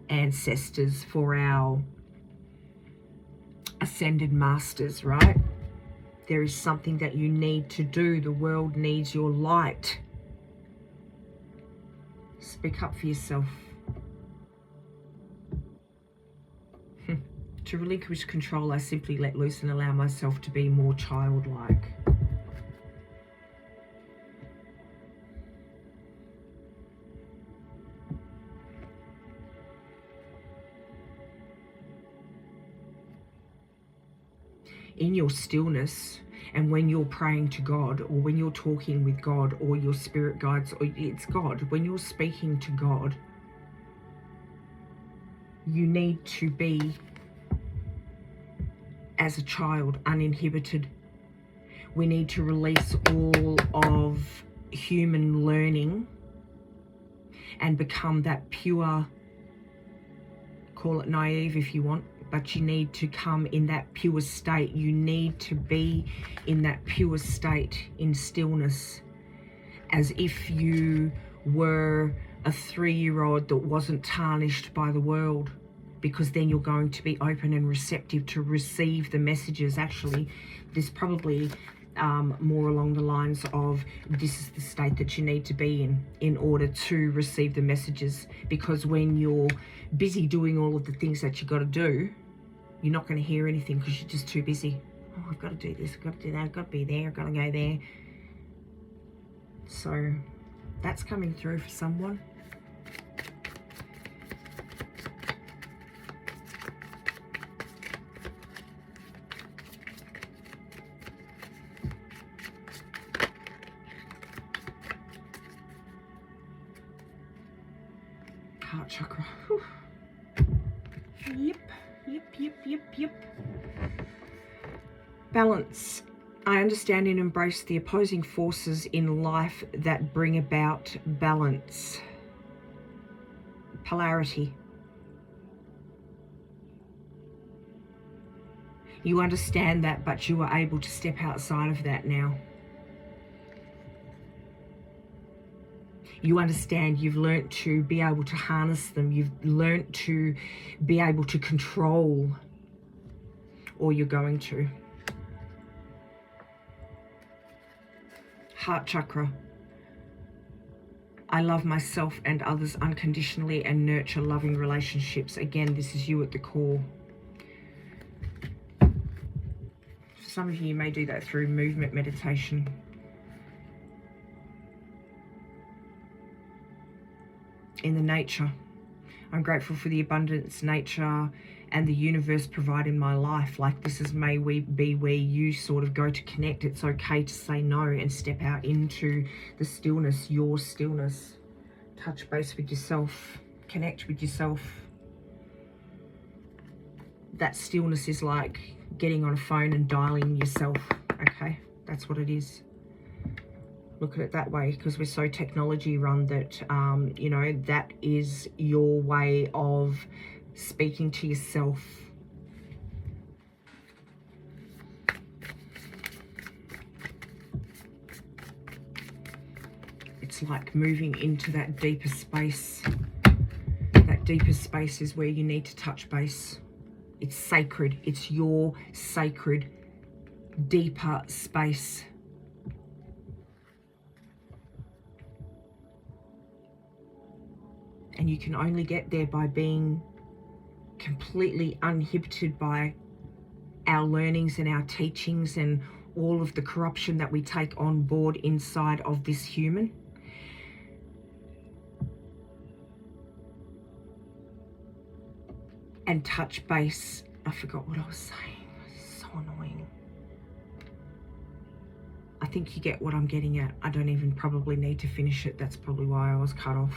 S1: ancestors, for our ascended masters, right? There is something that you need to do. The world needs your light. Speak up for yourself. To relinquish control, I simply let loose and allow myself to be more childlike. In your stillness, and when you're praying to God, or when you're talking with God, or your spirit guides, or it's God, when you're speaking to God, you need to be, as a child, uninhibited. We need to release all of human learning and become that pure, call it naive if you want, but you need to come in that pure state. You need to be in that pure state, in stillness, as if you were a 3-year-old that wasn't tarnished by the world, because then you're going to be open and receptive to receive the messages. Actually, this probably more along the lines of, this is the state that you need to be in order to receive the messages. Because when you're busy doing all of the things that you got to do, you're not going to hear anything because you're just too busy. Oh, I've got to do this, I've got to do that, I've got to be there, I've got to go there. So that's coming through for someone. Heart chakra. Whew. Yep. Balance. I understand and embrace the opposing forces in life that bring about balance. Polarity. You understand that, but you are able to step outside of that now. You understand, you've learnt to be able to harness them. You've learnt to be able to control, or you're going to. Heart chakra. I love myself and others unconditionally and nurture loving relationships. Again, this is you at the core. For some of you, you may do that through movement meditation. in the nature. I'm grateful for the abundance nature and the universe provide in my life. Like, this is may we be where you sort of go to connect. It's okay to say no and step out into the stillness, your stillness. Touch base with yourself, connect with yourself. That stillness is like getting on a phone and dialing yourself, okay? That's what it is. Look at it that way, because we're so technology run that, you know, that is your way of speaking to yourself. It's like moving into that deeper space. That deeper space is where you need to touch base. It's sacred. It's your sacred, deeper space. And you can only get there by being completely uninhibited by our learnings and our teachings and all of the corruption that we take on board inside of this human. And touch base. I forgot what I was saying. It's so annoying. I think you get what I'm getting at. I don't even probably need to finish it. That's probably why I was cut off.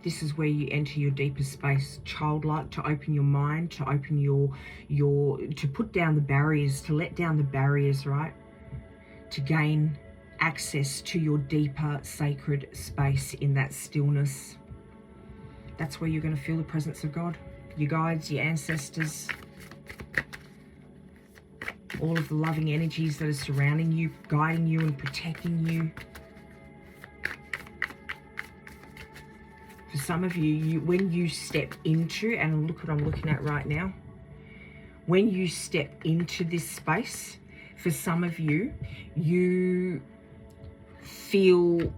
S1: This is where you enter your deeper space, childlike, to open your mind, to open to put down the barriers, to let down the barriers, right? To gain access to your deeper sacred space in that stillness. That's where you're going to feel the presence of God, your guides, your ancestors, all of the loving energies that are surrounding you, guiding you and protecting you. For some of you, when you step into, and look what I'm looking at right now, when you step into this space, for some of you, you feel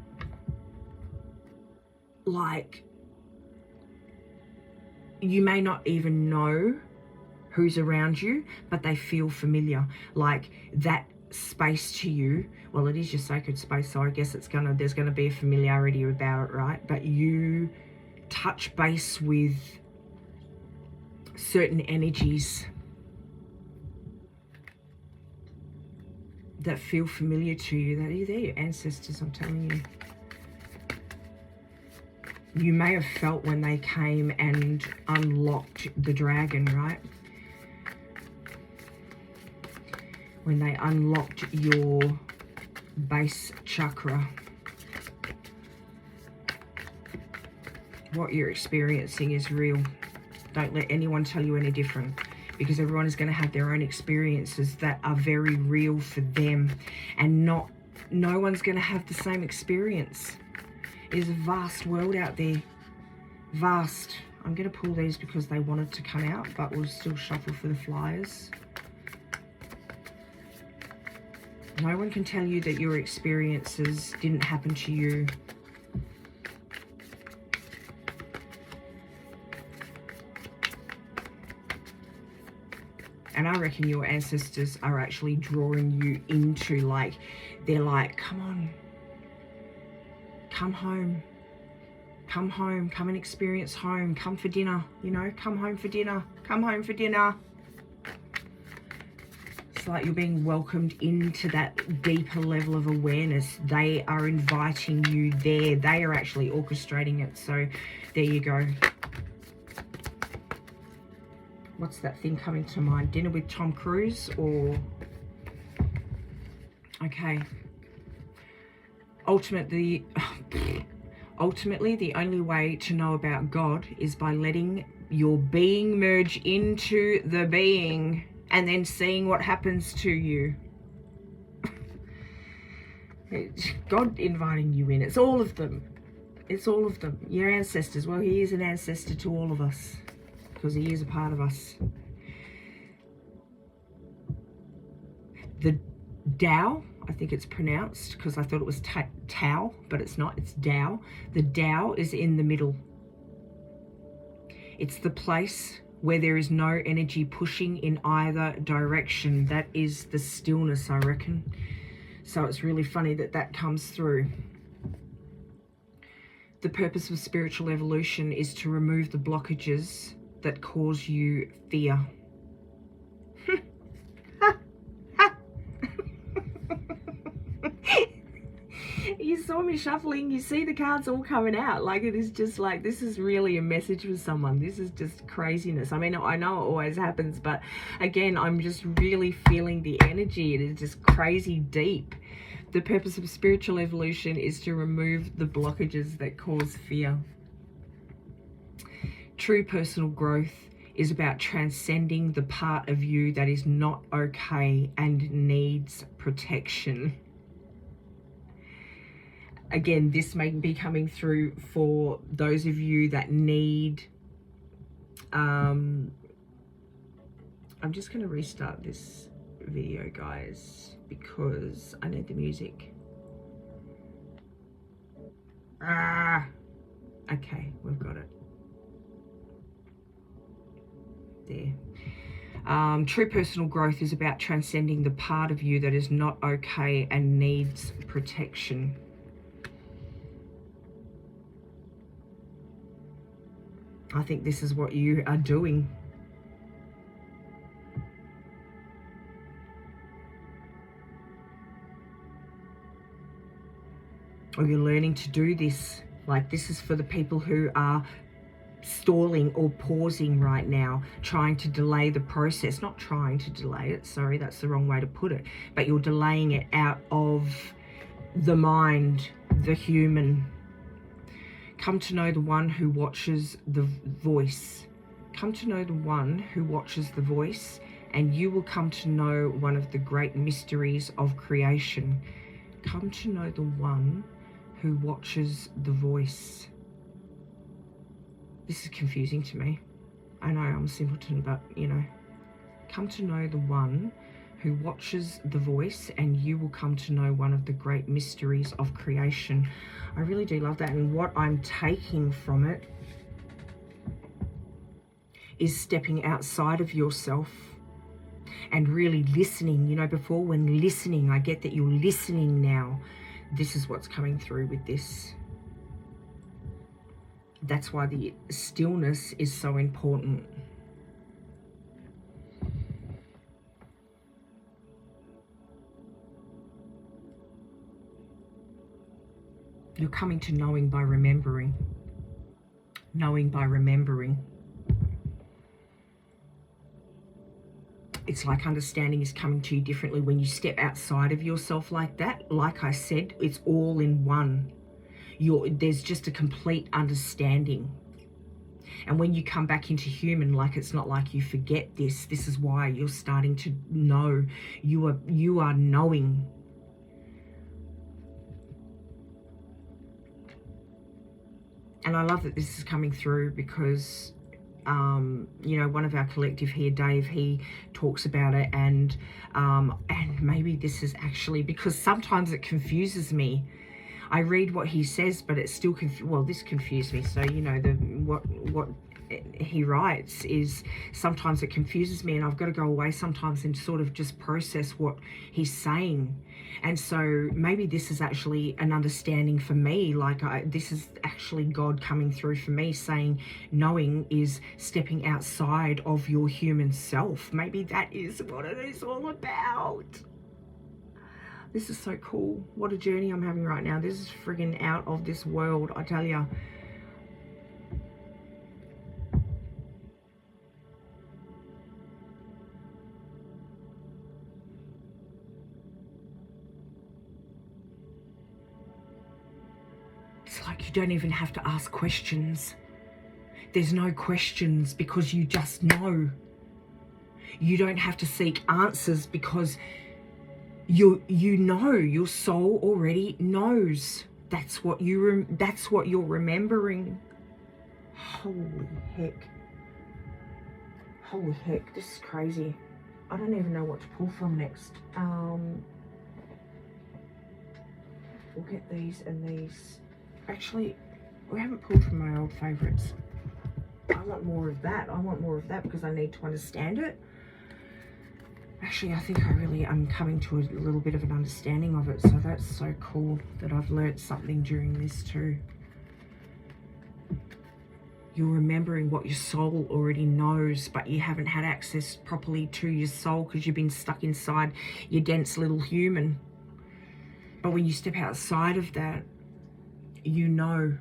S1: like you may not even know who's around you, but they feel familiar. Like that space to you, well, it is your sacred space, so I guess there's gonna be a familiarity about it, right? But you touch base with certain energies that feel familiar to you. They're your ancestors, I'm telling you. You may have felt when they came and unlocked the dragon, right? When they unlocked your base chakra. What you're experiencing is real. Don't let anyone tell you any different, because everyone is going to have their own experiences that are very real for them, and no one's going to have the same experience. It is a vast world out there. Vast. I'm going to pull these because they wanted to come out, but we'll still shuffle for the flyers. No one can tell you that your experiences didn't happen to you. And I reckon your ancestors are actually drawing you into, like, they're like, come on, come home, come home, come and experience home, come for dinner, you know, come home for dinner, come home for dinner. It's like you're being welcomed into that deeper level of awareness. They are inviting you there. They are actually orchestrating it. So there you go. What's that thing coming to mind? Dinner with Tom Cruise or... Okay. Ultimately, the only way to know about God is by letting your being merge into the being and then seeing what happens to you. God inviting you in. It's all of them. It's all of them. Your ancestors. Well, he is an ancestor to all of us, because he is a part of us. The Tao, I think it's pronounced, because I thought it was Tao, but it's not, it's Tao. The Tao is in the middle. It's the place where there is no energy pushing in either direction. That is the stillness, I reckon. So it's really funny that that comes through. The purpose of spiritual evolution is to remove the blockages that cause you fear. You saw me shuffling, you see the cards all coming out. Like, it is just like, this is really a message for someone. This is just craziness. I mean, I know it always happens, but again, I'm just really feeling the energy. It is just crazy deep. The purpose of spiritual evolution is to remove the blockages that cause fear. True personal growth is about transcending the part of you that is not okay and needs protection. Again, this may be coming through for those of you that need... I'm just going to restart this video, guys, because I need the music. Okay, we've got it. There. True personal growth is about transcending the part of you that is not okay and needs protection. I think this is what you are doing. Or you're learning to do this. Like, this is for the people who are stalling or pausing right now, trying to delay the process. Not trying to delay it, sorry, that's the wrong way to put it. But you're delaying it out of the mind, the human. Come to know the one who watches the voice. Come to know the one who watches the voice, and you will come to know one of the great mysteries of creation. Come to know the one who watches the voice. This is confusing to me. I know I'm a simpleton, but you know. Come to know the one who watches the voice, and you will come to know one of the great mysteries of creation. I really do love that, and what I'm taking from it is stepping outside of yourself and really listening. You know, before, when listening, I get that you're listening now. This is what's coming through with this. That's why the stillness is so important. You're coming to knowing by remembering. Knowing by remembering. It's like understanding is coming to you differently when you step outside of yourself like that. Like I said, it's all in one. There's just a complete understanding. And when you come back into human, like, it's not like you forget this. This is why you're starting to know. You are knowing. And I love that this is coming through because, you know, one of our collective here, Dave, he talks about it, and maybe this is actually, because sometimes it confuses me. I read what he says, but it's still this confused me. So, you know, what he writes is, sometimes it confuses me, and I've got to go away sometimes and sort of just process what he's saying. And so maybe this is actually an understanding for me. Like, this is actually God coming through for me, saying knowing is stepping outside of your human self. Maybe that is what it is all about. This is so cool. What a journey I'm having right now. This is friggin' out of this world, I tell ya. It's like you don't even have to ask questions. There's no questions because you just know. You don't have to seek answers because you know, your soul already knows. That's what you're remembering. Holy heck. Holy heck, this is crazy. I don't even know what to pull from next. We'll get these and these. Actually, we haven't pulled from my old favourites. I want more of that. I want more of that because I need to understand it. Actually, I think I really am coming to a little bit of an understanding of it. So that's so cool that I've learnt something during this too. You're remembering what your soul already knows, but you haven't had access properly to your soul because you've been stuck inside your dense little human. But when you step outside of that, you know.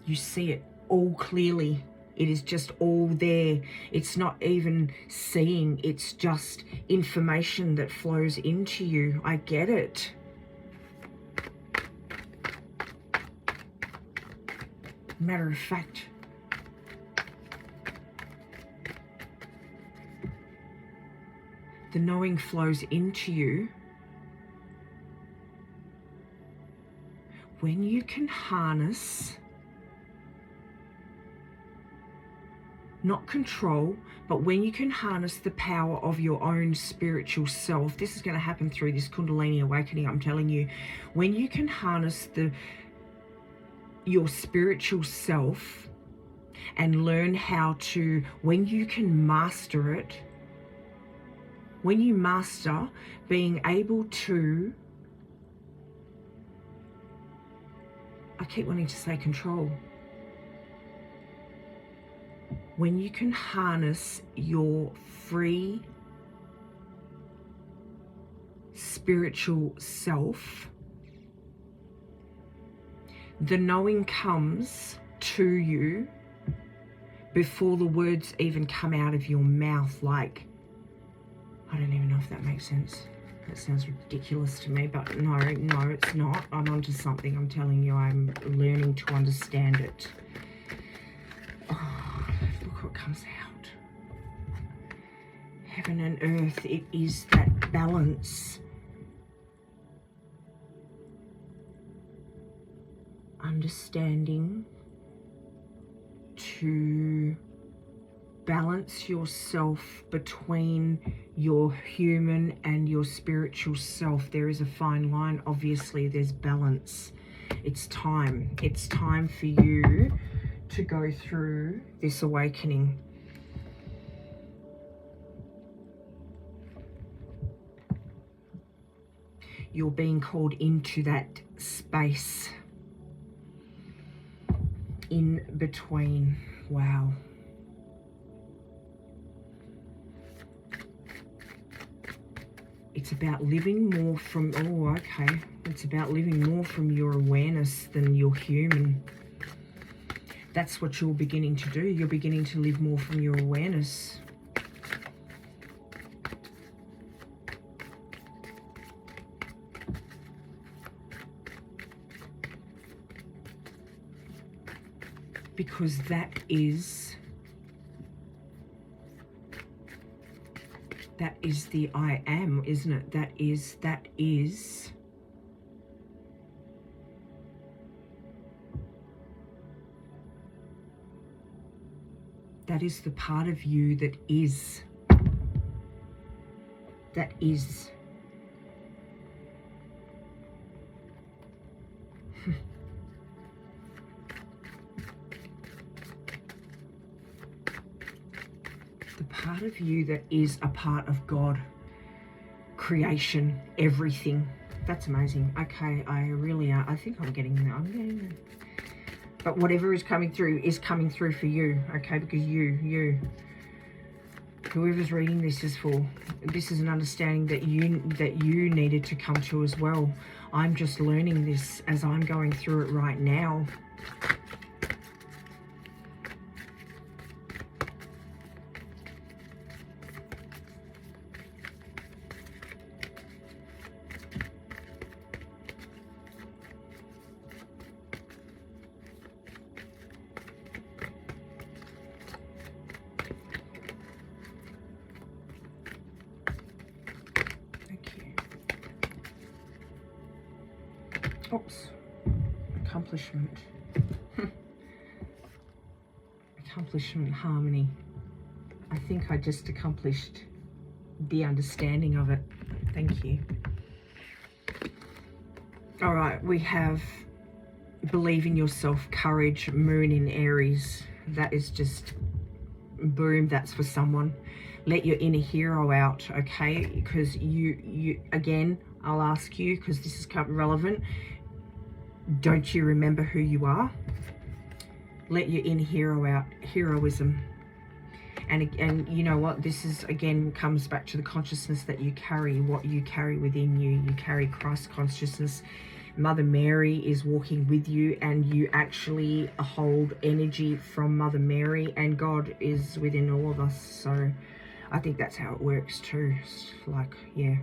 S1: You see it all clearly. It is just all there. It's not even seeing, it's just information that flows into you. I get it. Matter of fact, the knowing flows into you when you can harness, not control, but when you can harness the power of your own spiritual self. This is going to happen through this Kundalini awakening, I'm telling you. When you can harness your spiritual self and learn how to, when you can master it, when you master being able to, I keep wanting to say control, when you can harness your free spiritual self, the knowing comes to you before the words even come out of your mouth. Like, I don't even know if that makes sense. That sounds ridiculous to me, but no, it's not. I'm onto something. I'm telling you, I'm learning to understand it. Oh, look what comes out. Heaven and earth, it is that balance. Understanding to balance yourself between your human and your spiritual self. There is a fine line, obviously. There's balance. It's time. It's time for you to go through this awakening. You're being called into that space in between. Wow. It's about living more from, oh, okay. It's about living more from your awareness than your human. That's what you're beginning to do. You're beginning to live more from your awareness. Because that is the I am, isn't it? That is the part of you that is. That is. The part of you that is a part of God, creation, everything. That's amazing. Okay, I think I'm getting there. But whatever is coming through for you, okay? Because whoever's reading this is for, this is an understanding that you needed to come to as well. I'm just learning this as I'm going through it right now. Oops. Accomplishment. Accomplishment, harmony. I think I just accomplished the understanding of it. Thank you. All right, we have Believe in yourself, courage, moon in Aries. That is just boom, that's for someone. Let your inner hero out, okay? Because you again, I'll ask you, because this is relevant, don't you remember who you are? Let your inner hero out, heroism. And you know what, this is again comes back to the consciousness that you carry, what you carry within you. You carry Christ consciousness. Mother Mary is walking with you, and you actually hold energy from Mother Mary, and God is within all of us. So I think that's how it works too. It's like, yeah,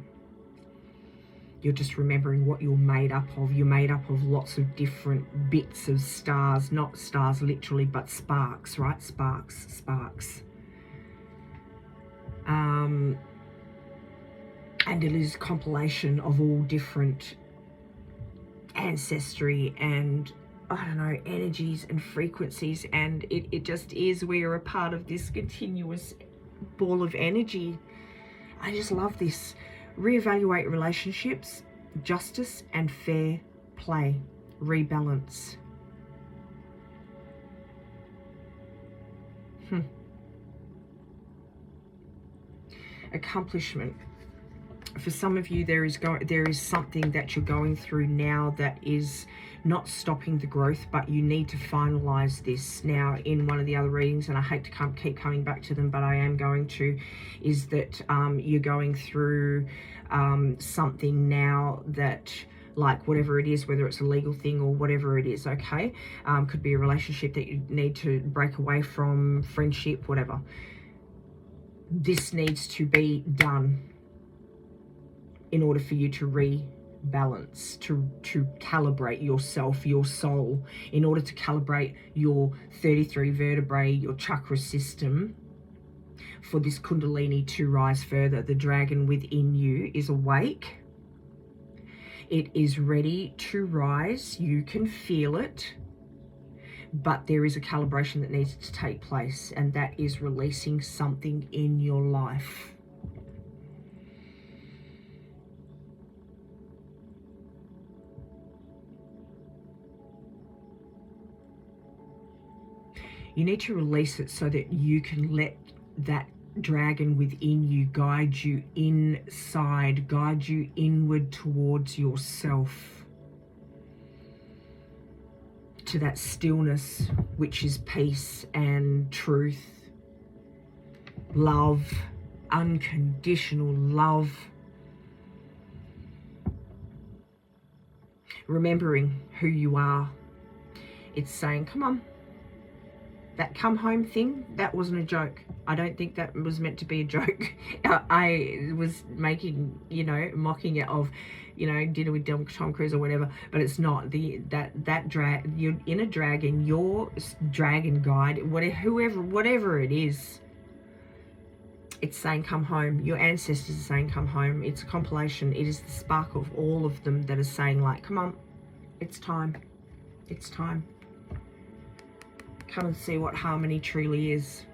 S1: you're just remembering what you're made up of. You're made up of lots of different bits of stars, not stars literally, but sparks, right? Sparks. And it is a compilation of all different ancestry and, I don't know, energies and frequencies, and it just is, we are a part of this continuous ball of energy. I just love this. Reevaluate relationships, justice and fair play, rebalance. Accomplishment. For some of you, there is something that you're going through now that is not stopping the growth, but you need to finalize this. Now, in one of the other readings, and I hate to keep coming back to them, but I am going to, is that you're going through something now that, like, whatever it is, whether it's a legal thing or whatever it is, okay? Could be a relationship that you need to break away from, friendship, whatever. This needs to be done in order for you to rebalance, to calibrate yourself, your soul, in order to calibrate your 33 vertebrae, your chakra system, for this Kundalini to rise further. The dragon within you is awake. It is ready to rise. You can feel it. But there is a calibration that needs to take place, and that is releasing something in your life. You need to release it so that you can let that dragon within you guide you inside, guide you inward towards yourself, to that stillness, which is peace and truth, love, unconditional love. Remembering who you are. It's saying, come on. That come home thing, that wasn't a joke. I don't think that was meant to be a joke. I was making, you know, mocking it of, you know, dinner with Tom Cruise or whatever, but it's not. Your inner dragon, your dragon guide, whatever it is, it's saying come home. Your ancestors are saying come home. It's a compilation. It is the spark of all of them that is saying, like, come on, it's time. It's time. Come and see what harmony truly is.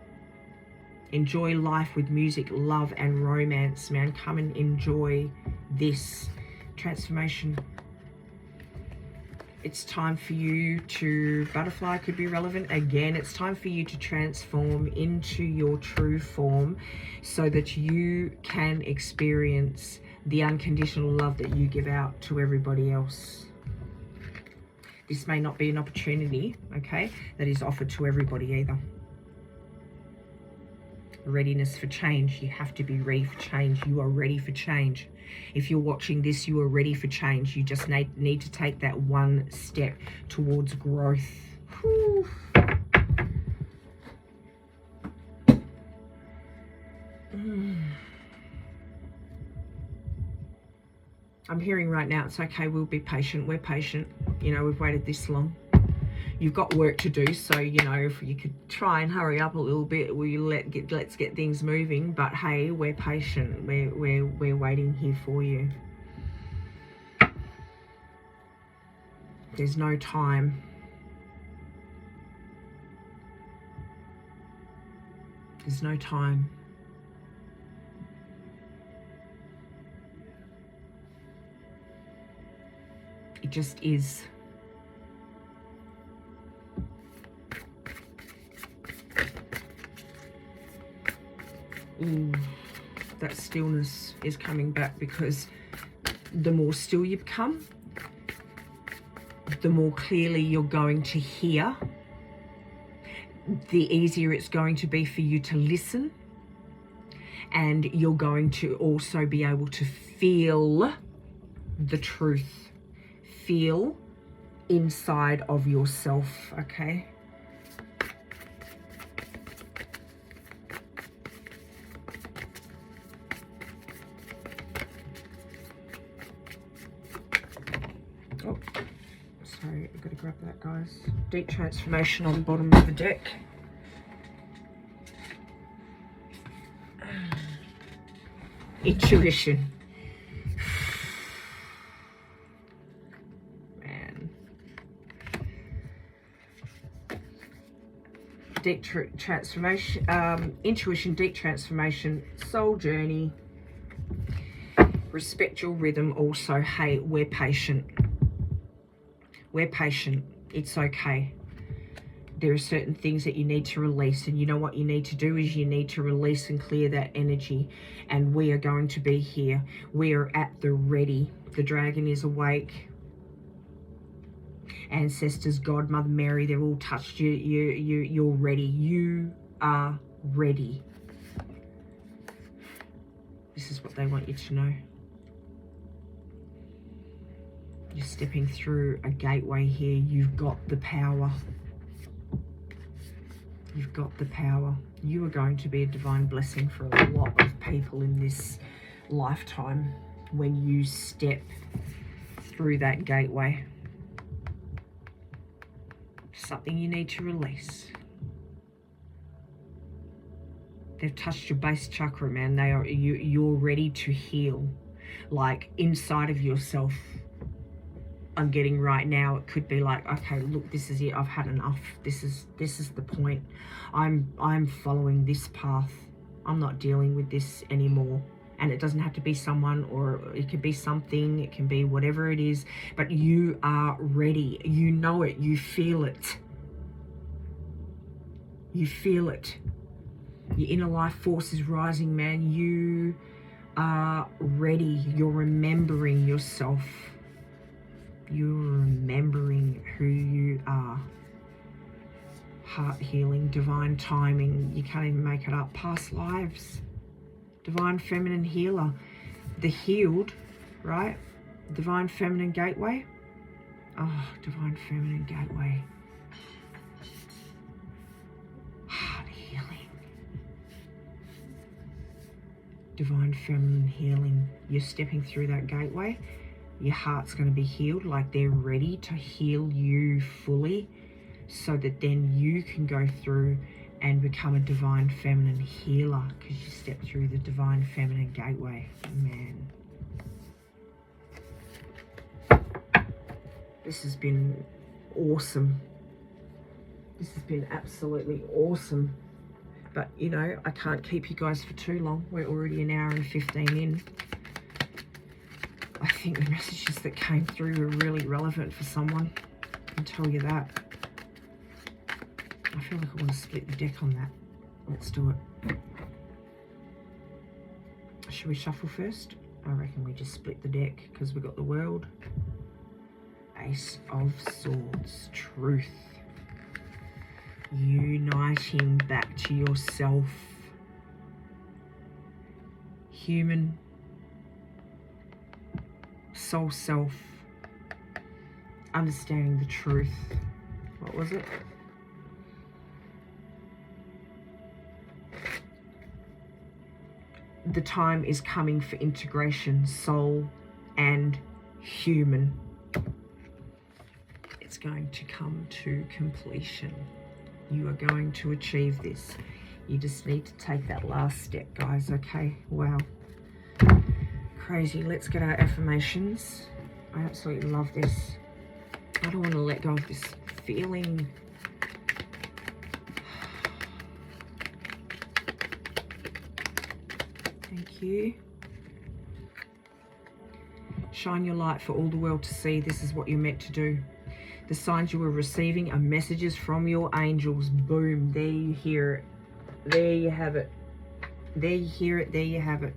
S1: Enjoy life with music, love and romance, man. Come and enjoy this transformation. It's time for you to, butterfly could be relevant again, it's time for you to transform into your true form so that you can experience the unconditional love that you give out to everybody else. This may not be an opportunity, okay, that is offered to everybody either. Readiness for change. You have to be ready for change. You are ready for change. If you're watching this, you are ready for change. You just need to take that one step towards growth. Whew. I'm hearing right now, it's okay, we'll be patient. We're patient. You know, we've waited this long. You've got work to do, so, you know, if you could try and hurry up a little bit, let's get things moving. But hey, we're patient. We're waiting here for you. There's no time. There's no time. It just is. Ooh, that stillness is coming back, because the more still you become, the more clearly you're going to hear, the easier it's going to be for you to listen, and you're going to also be able to feel the truth, feel inside of yourself, okay? Oh, sorry, I've got to grab that, guys. Deep transformation on the bottom of the deck. Intuition. Man. Deep transformation, intuition, deep transformation, soul journey. Respect your rhythm also. Hey, we're patient. We're patient. It's okay. There are certain things that you need to release, and you know what you need to do is you need to release and clear that energy, and we are going to be here. We are at the ready. The dragon is awake. Ancestors, God, Mother Mary, they've all touched you. You're ready. You are ready. This is what they want you to know. You're stepping through a gateway here. You've got the power. You've got the power. You are going to be a divine blessing for a lot of people in this lifetime when you step through that gateway. Something you need to release. They've touched your base chakra, man. You're ready to heal. Like inside of yourself. I'm getting right now, it could be like, okay, look, this is it. I've had enough. This is the point. I'm following this path. I'm not dealing with this anymore. And it doesn't have to be someone, or it could be something. It can be whatever it is. But you are ready. You know it. You feel it. You feel it. Your inner life force is rising, man. You are ready. You're remembering yourself. You're remembering who you are. Heart healing, divine timing. You can't even make it up. Past lives. Divine feminine healer. The healed, right? Divine feminine gateway. Oh, divine feminine gateway. Heart healing. Divine feminine healing. You're stepping through that gateway. Your heart's going to be healed, like they're ready to heal you fully, so that then you can go through and become a divine feminine healer, because you step through the divine feminine gateway. Man, this has been awesome. This has been absolutely awesome. But, you know, I can't keep you guys for too long. We're already an hour and 15 in. I think the messages that came through were really relevant for someone. I can tell you that. I feel like I want to split the deck on that. Let's do it. Should we shuffle first? I reckon we just split the deck, because we've got the World. Ace of Swords. Truth. Uniting back to yourself. Human. Soul self. Understanding the truth. What was it? The time is coming for integration, soul and human. It's going to come to completion. You are going to achieve this. You just need to take that last step, guys, okay? Wow. Crazy. Let's get our affirmations. I absolutely love this. I don't want to let go of this feeling. Thank you. Shine your light for all the world to see. This is what you're meant to do. The signs you are receiving are messages from your angels. Boom. There you hear it. There you have it. There you hear it. There you have it.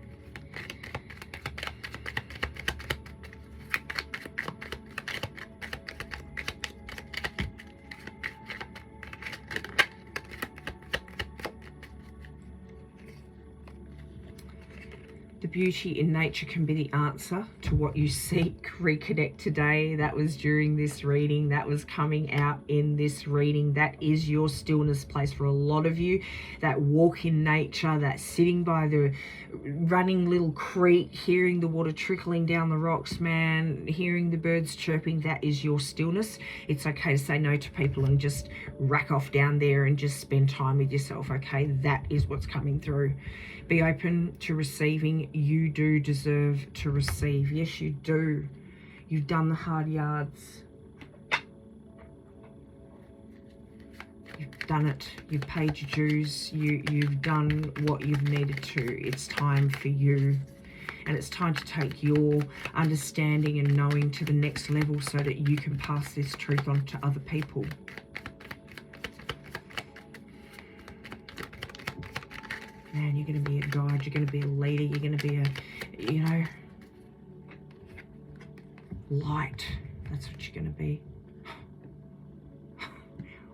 S1: The beauty in nature can be the answer to what you seek. Reconnect today. That was during this reading. That was coming out in this reading. That is your stillness place for a lot of you. That walk in nature, that sitting by the running little creek, hearing the water trickling down the rocks, man, hearing the birds chirping, that is your stillness. It's okay to say no to people and just rack off down there and just spend time with yourself, okay? That is what's coming through. Be open to receiving. You do deserve to receive. Yes, you do. You've done the hard yards. You've done it. You've paid your dues. You've done what you've needed to. It's time for you. And it's time to take your understanding and knowing to the next level so that you can pass this truth on to other people. Man, you're going to be a guide, you're going to be a leader, you're going to be a, you know, light. That's what you're going to be.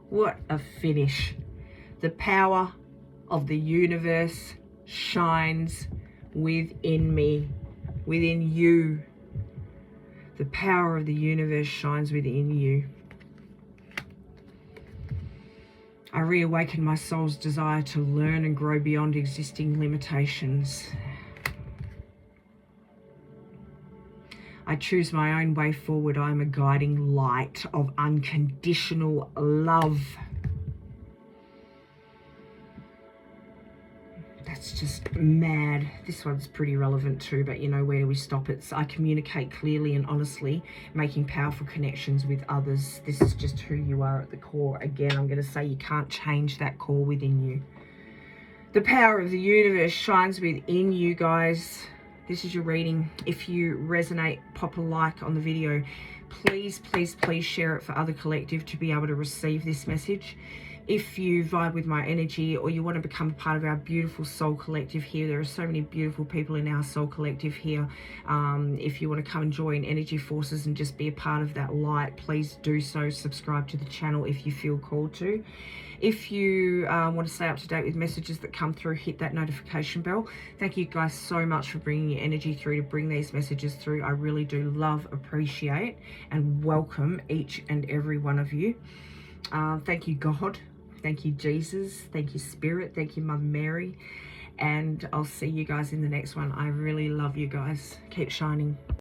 S1: What a finish. The power of the universe shines within me, within you. The power of the universe shines within you. I reawaken my soul's desire to learn and grow beyond existing limitations. I choose my own way forward. I am a guiding light of unconditional love. That's just mad. This one's pretty relevant too, but you know, where do we stop? It's I communicate clearly and honestly, making powerful connections with others. This is just who you are at the core. Again, I'm going to say you can't change that core within you. The power of the universe shines within you, guys. This is your reading. If you resonate, pop a like on the video. Please, please, please share it for other collective to be able to receive this message. If you vibe with my energy or you want to become a part of our beautiful soul collective here, there are so many beautiful people in our soul collective here. If you want to come and join Energy Forces and just be a part of that light, please do so. Subscribe to the channel if you feel called to. If you want to stay up to date with messages that come through, hit that notification bell. Thank you guys so much for bringing your energy through to bring these messages through. I really do love, appreciate, and welcome each and every one of you. Thank you, God. Thank you, Jesus. Thank you, Spirit. Thank you, Mother Mary. And I'll see you guys in the next one. I really love you guys. Keep shining.